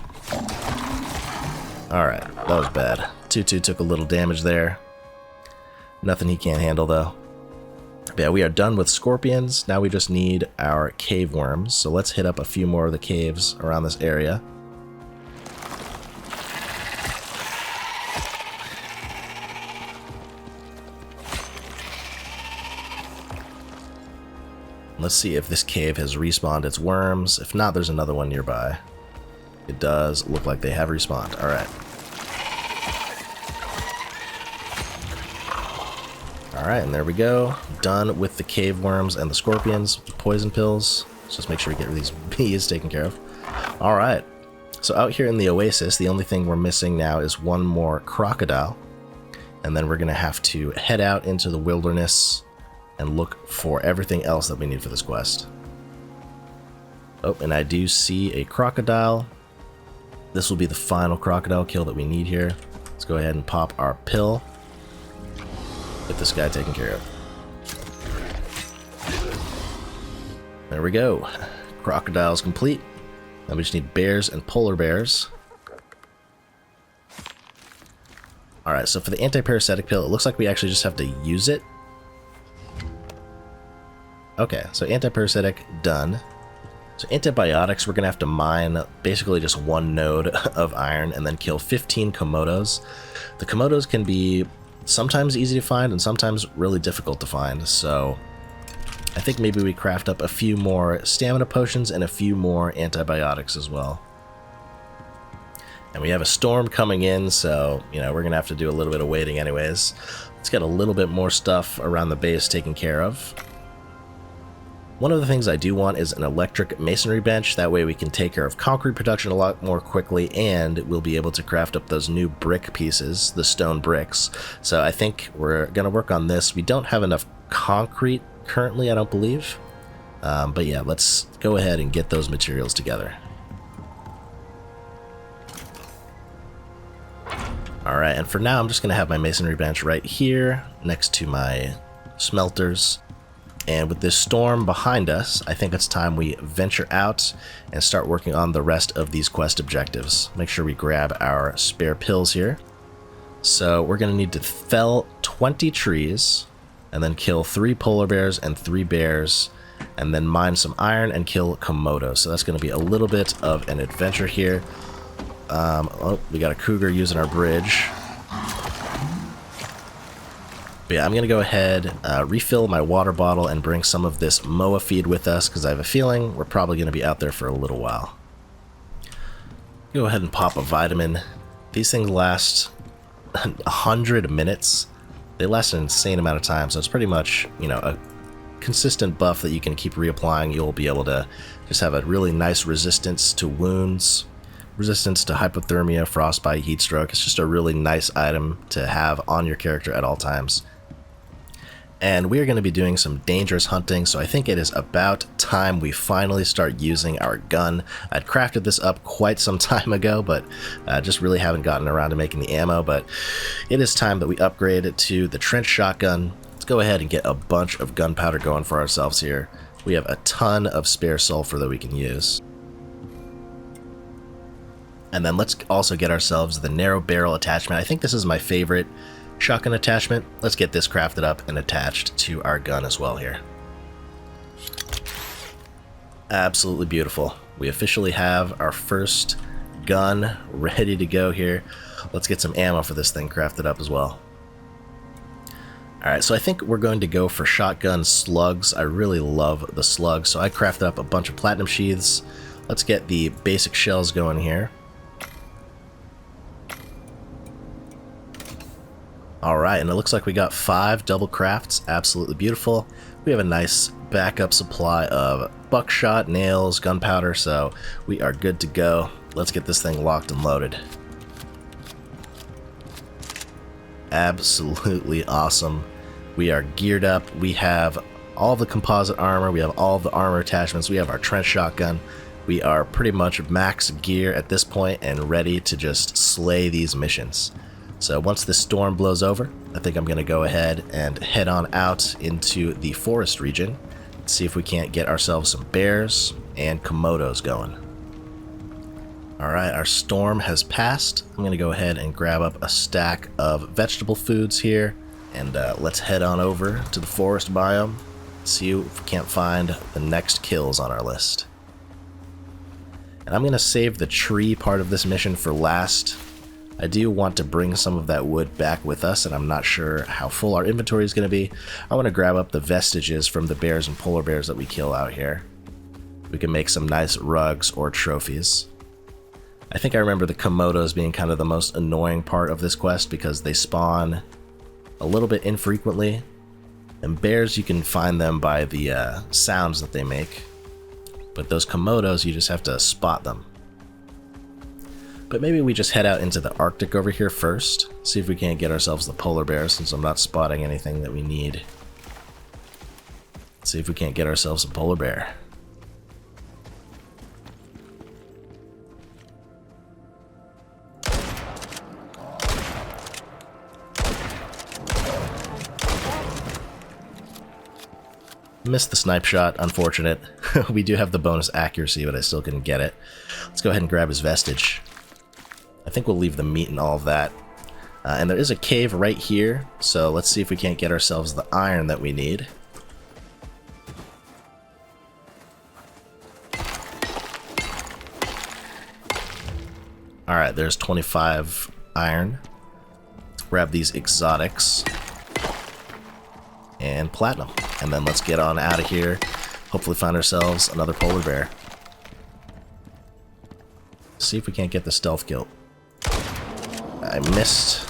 Alright, that was bad. 2-2 took a little damage there. Nothing he can't handle, though. But yeah, we are done with scorpions. Now we just need our cave worms. So let's hit up a few more of the caves around this area. Let's see if this cave has respawned its worms. If not, there's another one nearby. It does look like they have respawned. Alright. Alright, and there we go. Done with the cave worms and the scorpions. Poison pills. Let's just make sure we get these bees taken care of. Alright. So out here in the oasis, the only thing we're missing now is 1 more crocodile. And then we're going to have to head out into the wilderness and look for everything else that we need for this quest. Oh, and I do see a crocodile. This will be the final crocodile kill that we need here. Let's go ahead and pop our pill. Get this guy taken care of. There we go. Crocodile's complete. Now we just need bears and polar bears. Alright, so for the anti-parasitic pill, it looks like we actually just have to use it. Okay, so anti-parasitic, done. So antibiotics, we're going to have to mine basically just 1 node of iron and then kill 15 komodos. The komodos can be sometimes easy to find and sometimes really difficult to find, so I think maybe we craft up a few more stamina potions and a few more antibiotics as well. And we have a storm coming in, so, you know, we're going to have to do a little bit of waiting anyways. Let's get a little bit more stuff around the base taken care of. One of the things I do want is an electric masonry bench. That way we can take care of concrete production a lot more quickly, and we'll be able to craft up those new brick pieces, the stone bricks. So I think we're going to work on this. We don't have enough concrete currently, I don't believe. But yeah, let's go ahead and get those materials together. Alright, and for now I'm just going to have my masonry bench right here next to my smelters. And with this storm behind us, I think it's time we venture out and start working on the rest of these quest objectives. Make sure we grab our spare pills here. So we're going to need to fell 20 trees and then kill 3 polar bears and 3 bears, and then mine some iron and kill Komodo. So that's going to be a little bit of an adventure here. Oh, we got a cougar using our bridge. But yeah, I'm going to go ahead, refill my water bottle and bring some of this MOA feed with us, because I have a feeling we're probably going to be out there for a little while. Go ahead and pop a vitamin. These things last 100 minutes. They last an insane amount of time, so it's pretty much, you know, a consistent buff that you can keep reapplying. You'll be able to just have a really nice resistance to wounds, resistance to hypothermia, frostbite, heat stroke. It's just a really nice item to have on your character at all times. And we are going to be doing some dangerous hunting, so I think it is about time we finally start using our gun. I'd crafted this up quite some time ago, but just really haven't gotten around to making the ammo. But it is time that we upgrade it to the trench shotgun. Let's go ahead and get a bunch of gunpowder going for ourselves here. We have a ton of spare sulfur that we can use. And then let's also get ourselves the narrow barrel attachment. I think this is my favorite shotgun attachment. Let's get this crafted up and attached to our gun as well here. Absolutely beautiful. We officially have our first gun ready to go here. Let's get some ammo for this thing crafted up as well. Alright, so I think we're going to go for shotgun slugs. I really love the slugs, so I crafted up a bunch of platinum sheaths. Let's get the basic shells going here. Alright, and it looks like we got 5 double crafts. Absolutely beautiful. We have a nice backup supply of buckshot, nails, gunpowder, so we are good to go. Let's get this thing locked and loaded. Absolutely awesome. We are geared up. We have all the composite armor. We have all the armor attachments. We have our trench shotgun. We are pretty much max gear at this point and ready to just slay these missions. So once this storm blows over, I think I'm going to go ahead and head on out into the forest region. See if we can't get ourselves some bears and Komodos going. Alright, our storm has passed. I'm going to go ahead and grab up a stack of vegetable foods here. And let's head on over to the forest biome. See if we can't find the next kills on our list. And I'm going to save the tree part of this mission for last. I do want to bring some of that wood back with us, and I'm not sure how full our inventory is going to be. I want to grab up the vestiges from the bears and polar bears that we kill out here. We can make some nice rugs or trophies. I think I remember the Komodos being kind of the most annoying part of this quest because they spawn a little bit infrequently. And bears, you can find them by the sounds that they make. But those Komodos, you just have to spot them. But maybe we just head out into the Arctic over here first. See if we can't get ourselves the polar bear, since I'm not spotting anything that we need. See if we can't get ourselves a polar bear. Missed the snipe shot, unfortunate. We do have the bonus accuracy, but I still couldn't get it. Let's go ahead and grab his vestige. I think we'll leave the meat and all of that. And there is a cave right here, so let's see if we can't get ourselves the iron that we need. Alright, there's 25 iron. Let's grab these exotics. And platinum. And then let's get on out of here. Hopefully find ourselves another polar bear. See if we can't get the stealth kill. I missed.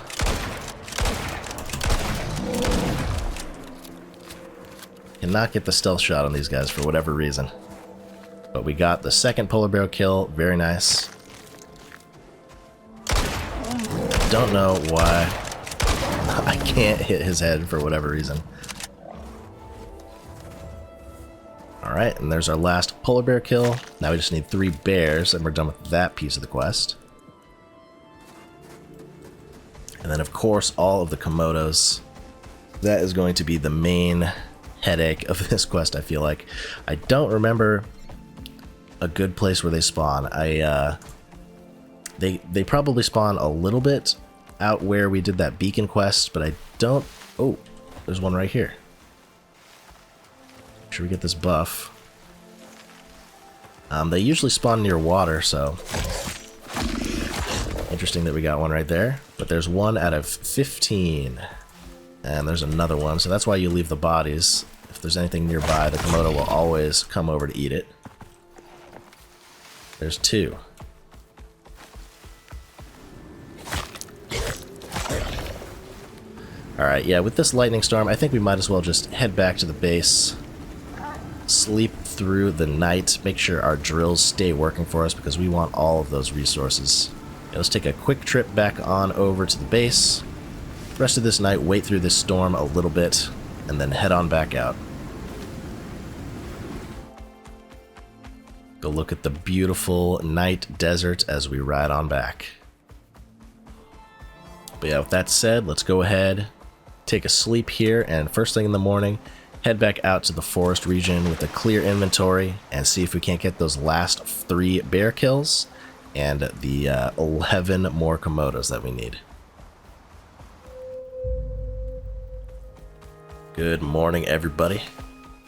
Cannot get the stealth shot on these guys for whatever reason. But we got the second polar bear kill. Very nice. Don't know why I can't hit his head for whatever reason. Alright, and there's our last polar bear kill. Now we just need 3 bears, and we're done with that piece of the quest. And then, of course, all of the Komodos. That is going to be the main headache of this quest, I feel like. I don't remember a good place where they spawn. They probably spawn a little bit out where we did that beacon quest, but I don't... Oh, there's one right here. Make sure we get this buff. They usually spawn near water, so... Interesting that we got one right there. But there's 1 out of 15. And there's another one, so that's why you leave the bodies. If there's anything nearby, the Komodo will always come over to eat it. There's 2. Alright, yeah, with this lightning storm, I think we might as well just head back to the base, sleep through the night, make sure our drills stay working for us because we want all of those resources. Yeah, let's take a quick trip back on over to the base. The rest of this night, wait through this storm a little bit, and then head on back out. Go look at the beautiful night desert as we ride on back. But yeah, with that said, let's go ahead, take a sleep here, and first thing in the morning, head back out to the forest region with a clear inventory and see if we can't get those last 3 bear kills and the 11 more Komodos that we need. Good morning, everybody.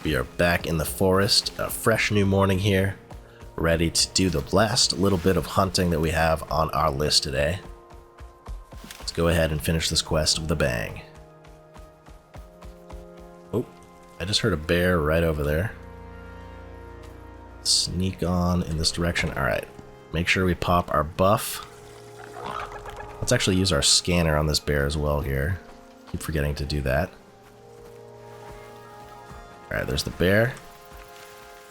We are back in the forest, a fresh new morning here, ready to do the last little bit of hunting that we have on our list today. Let's go ahead and finish this quest with a bang. Oh, I just heard a bear right over there. Sneak on in this direction. Alright, make sure we pop our buff. Let's actually use our scanner on this bear as well here. Keep forgetting to do that. Alright, there's the bear.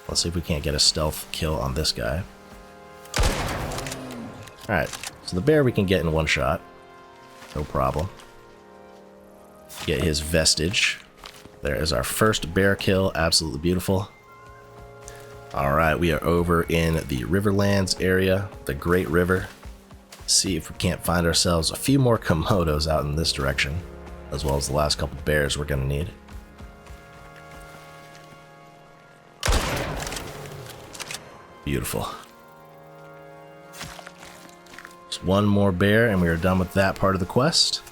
Let's see if we can't get a stealth kill on this guy. Alright, so the bear we can get in one shot. No problem. Get his vestige. There is our first bear kill. Absolutely beautiful. Alright, we are over in the Riverlands area, the Great River. See if we can't find ourselves a few more Komodos out in this direction, as well as the last couple bears we're going to need. Beautiful. Just one more bear and we are done with that part of the quest.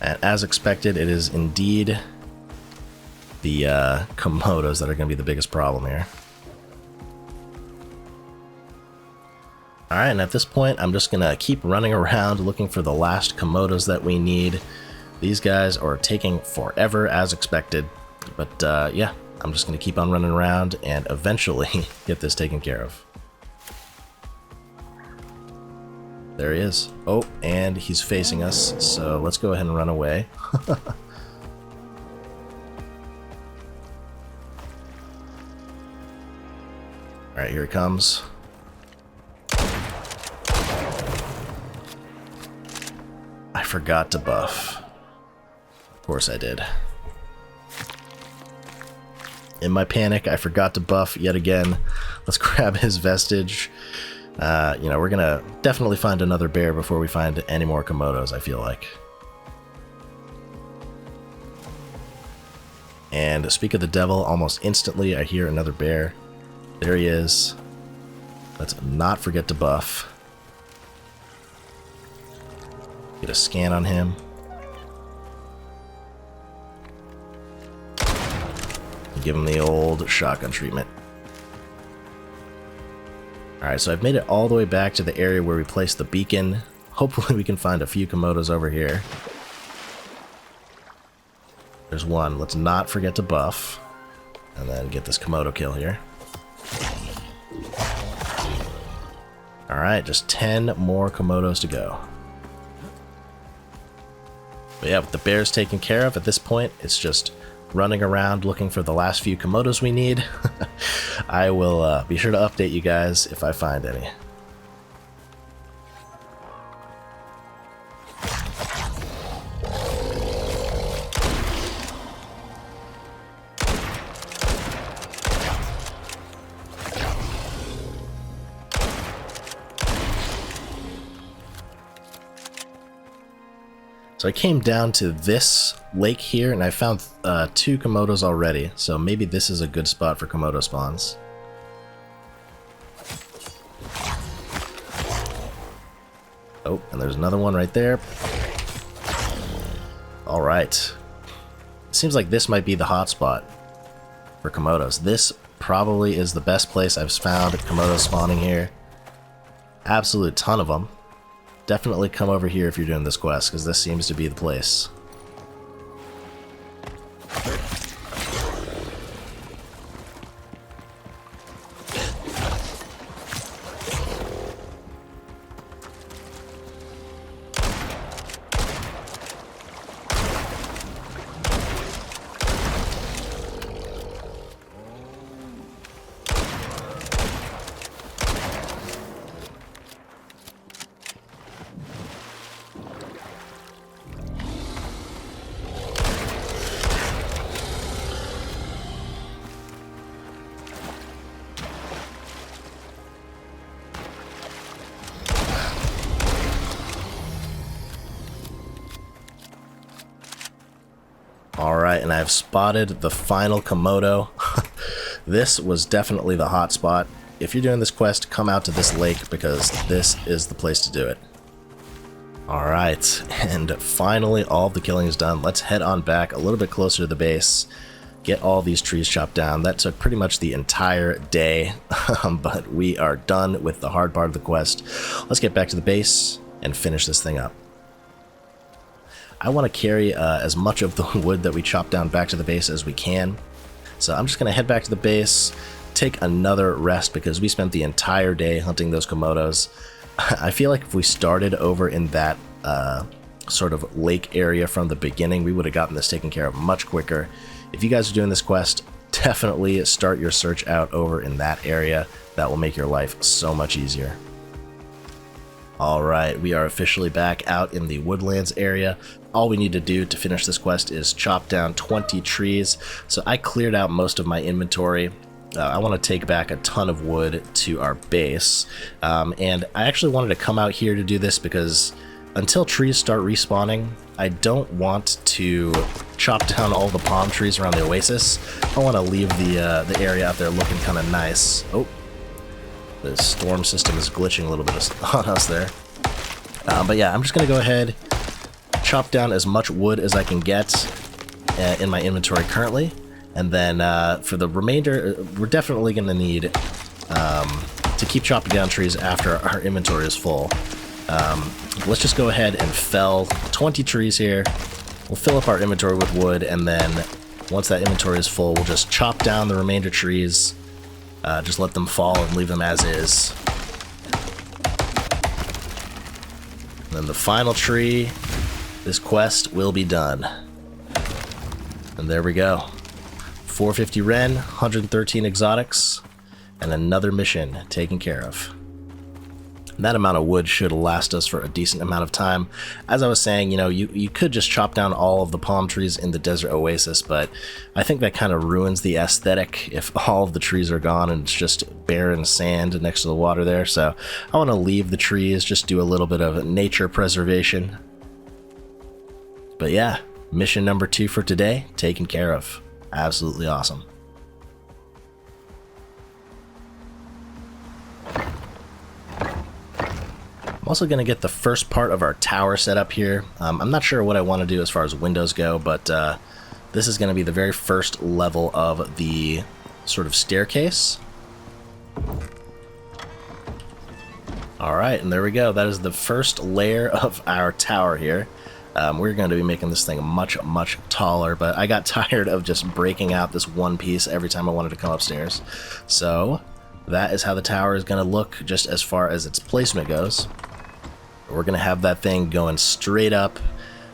And as expected, it is indeed the Komodos that are going to be the biggest problem here. Alright, and at this point, I'm just going to keep running around looking for the last Komodos that we need. These guys are taking forever as expected, but yeah, I'm just going to keep on running around and eventually get this taken care of. There he is. Oh, and he's facing us, so let's go ahead and run away. Alright, here he comes. I forgot to buff. Of course I did. In my panic, I forgot to buff yet again. Let's grab his vestige. You know, we're gonna definitely find another bear before we find any more Komodos, I feel like. And speak of the devil, almost instantly I hear another bear. There he is. Let's not forget to buff. Get a scan on him. Give him the old shotgun treatment. Alright, so I've made it all the way back to the area where we placed the beacon. Hopefully we can find a few Komodos over here. There's one. Let's not forget to buff. And then get this Komodo kill here. Alright, just 10 more Komodos to go. But yeah, with the bears taken care of, at this point, it's just running around looking for the last few Komodos we need. I will be sure to update you guys if I find any. So I came down to this lake here, and I found 2 Komodos already, so maybe this is a good spot for Komodo spawns. Oh, and there's another one right there. Alright. Seems like this might be the hotspot for Komodos. This probably is the best place I've found Komodos spawning here. Absolute ton of them. Definitely come over here if you're doing this quest, because this seems to be the place. Alright, and I've spotted the final Komodo. This was definitely the hot spot. If you're doing this quest, come out to this lake because this is the place to do it. Alright, and finally all of the killing is done. Let's head on back a little bit closer to the base, get all these trees chopped down. That took pretty much the entire day, but we are done with the hard part of the quest. Let's get back to the base and finish this thing up. I want to carry as much of the wood that we chopped down back to the base as we can. So I'm just going to head back to the base, take another rest because we spent the entire day hunting those Komodos. I feel like if we started over in that sort of lake area from the beginning, we would have gotten this taken care of much quicker. If you guys are doing this quest, definitely start your search out over in that area. That will make your life so much easier. Alright, we are officially back out in the woodlands area. All we need to do to finish this quest is chop down 20 trees. So I cleared out most of my inventory. I want to take back a ton of wood to our base. And I actually wanted to come out here to do this because until trees start respawning, I don't want to chop down all the palm trees around the oasis. I want to leave the area out there looking kind of nice. Oh. The storm system is glitching a little bit on us there. But yeah, I'm just going to go ahead, chop down as much wood as I can get in my inventory currently. And then for the remainder, we're definitely going to need to keep chopping down trees after our inventory is full. Let's just go ahead and fell 20 trees here. We'll fill up our inventory with wood, and then once that inventory is full, we'll just chop down the remainder trees. Just let them fall and leave them as is. And then the final tree, this quest will be done. And there we go. 450 Ren, 113 exotics, and another mission taken care of. That amount of wood should last us for a decent amount of time. As I was saying, you could just chop down all of the palm trees in the desert oasis, but I think that kind of ruins the aesthetic if all of the trees are gone and it's just barren sand next to the water there. So I want to leave the trees, just do a little bit of nature preservation. But yeah, mission number 2 for today, taken care of. Absolutely awesome. I'm also going to get the first part of our tower set up here. I'm not sure what I want to do as far as windows go, but this is going to be the very first level of the sort of staircase. Alright, and there we go. That is the first layer of our tower here. We're going to be making this thing much, much taller, but I got tired of just breaking out this one piece every time I wanted to come upstairs. So that is how the tower is going to look just as far as its placement goes. We're going to have that thing going straight up.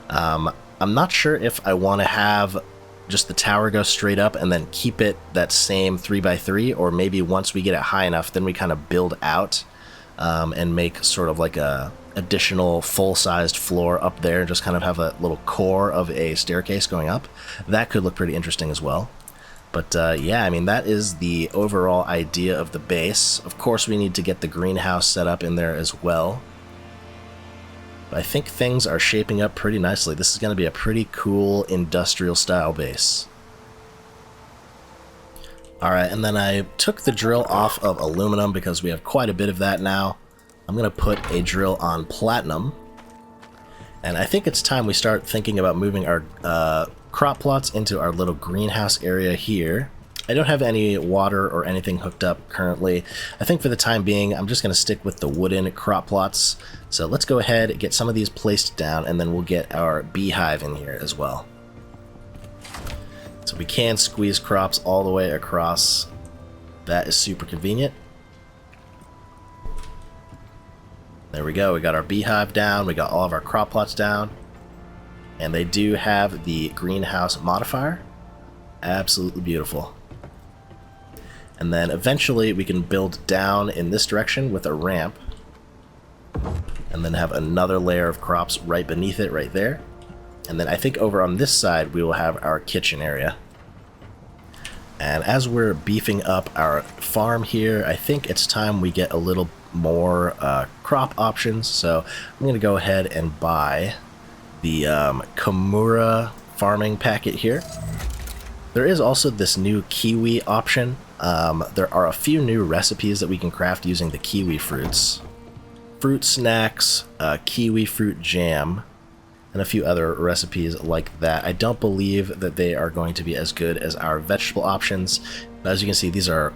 I'm not sure if I want to have just the tower go straight up and then keep it that same 3x3, or maybe once we get it high enough, then we kind of build out and make sort of like a additional full-sized floor up there and just kind of have a little core of a staircase going up. That could look pretty interesting as well. But yeah, I mean, that is the overall idea of the base. Of course, we need to get the greenhouse set up in there as well. I think things are shaping up pretty nicely. This is going to be a pretty cool industrial style base. Alright, and then I took the drill off of aluminum because we have quite a bit of that now. I'm going to put a drill on platinum. And I think it's time we start thinking about moving our crop plots into our little greenhouse area here. I don't have any water or anything hooked up currently. I think for the time being, I'm just going to stick with the wooden crop plots. So let's go ahead and get some of these placed down, and then we'll get our beehive in here as well. So we can squeeze crops all the way across. That is super convenient. There we go. We got our beehive down. We got all of our crop plots down. And they do have the greenhouse modifier. Absolutely beautiful. And then eventually we can build down in this direction with a ramp. And then have another layer of crops right beneath it right there. And then I think over on this side we will have our kitchen area. And as we're beefing up our farm here, I think it's time we get a little more crop options. So I'm going to go ahead and buy the Kimura farming packet here. There is also this new kiwi option. There are a few new recipes that we can craft using the kiwi fruits. Fruit snacks, kiwi fruit jam, and a few other recipes like that. I don't believe that they are going to be as good as our vegetable options. But as you can see, these are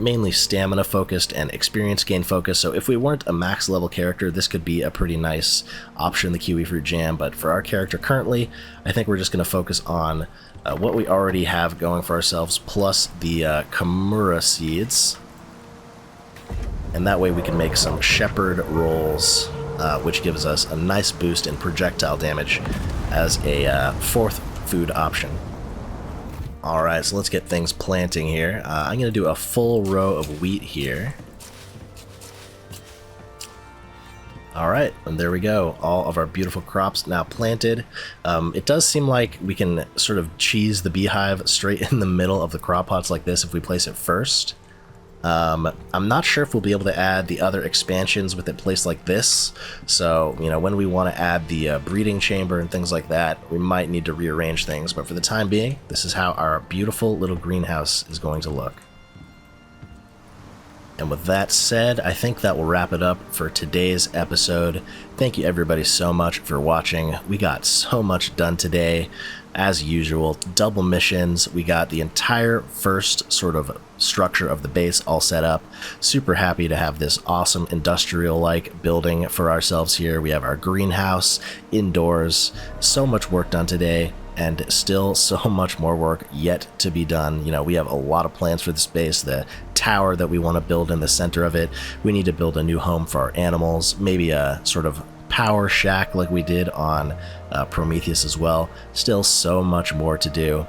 mainly stamina focused and experience gain focused, so if we weren't a max level character, this could be a pretty nice option, the kiwi fruit jam. But for our character currently, I think we're just going to focus on what we already have going for ourselves, plus the Kimura seeds, and that way we can make some shepherd rolls, which gives us a nice boost in projectile damage as a fourth food option. Alright, so let's get things planting here. I'm going to do a full row of wheat here. Alright, and there we go. All of our beautiful crops now planted. It does seem like we can sort of cheese the beehive straight in the middle of the crop pots like this if we place it first. I'm not sure if we'll be able to add the other expansions with it placed like this, so you know, when we want to add the breeding chamber and things like that, we might need to rearrange things, but for the time being, this is how our beautiful little greenhouse is going to look. And with that said, I think that will wrap it up for today's episode. Thank you everybody so much for watching. We got so much done today. As usual, double missions. We got the entire first sort of structure of the base all set up. Super happy to have this awesome industrial-like building for ourselves here. We have our greenhouse indoors. So much work done today, and still so much more work yet to be done. You know, we have a lot of plans for this base. The tower that we want to build in the center of it. We need to build a new home for our animals. Maybe a sort of power shack like we did on Prometheus as well. Still so much more to do.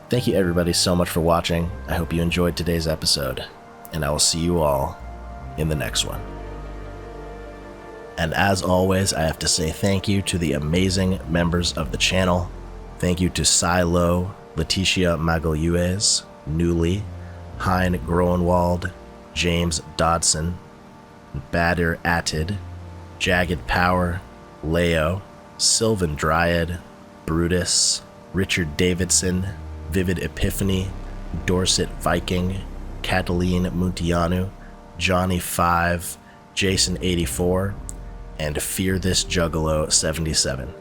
Thank you everybody so much for watching. I hope you enjoyed today's episode, and I will see you all in the next one. And as always, I have to say thank you to the amazing members of the channel. Thank you to Silo, Leticia Magalhuez, Newly, Hein Groenwald, James Dodson, Bader Attid, Jagged Power, Leo, Sylvan Dryad, Brutus, Richard Davidson, Vivid Epiphany, Dorset Viking, Cataline Muntianu, Johnny 5, Jason 84, and Fear This Juggalo 77.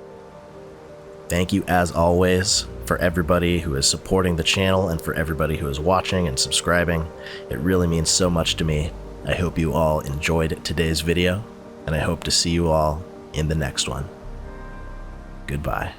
Thank you as always for everybody who is supporting the channel and for everybody who is watching and subscribing. It really means so much to me. I hope you all enjoyed today's video, and I hope to see you all in the next one. Goodbye.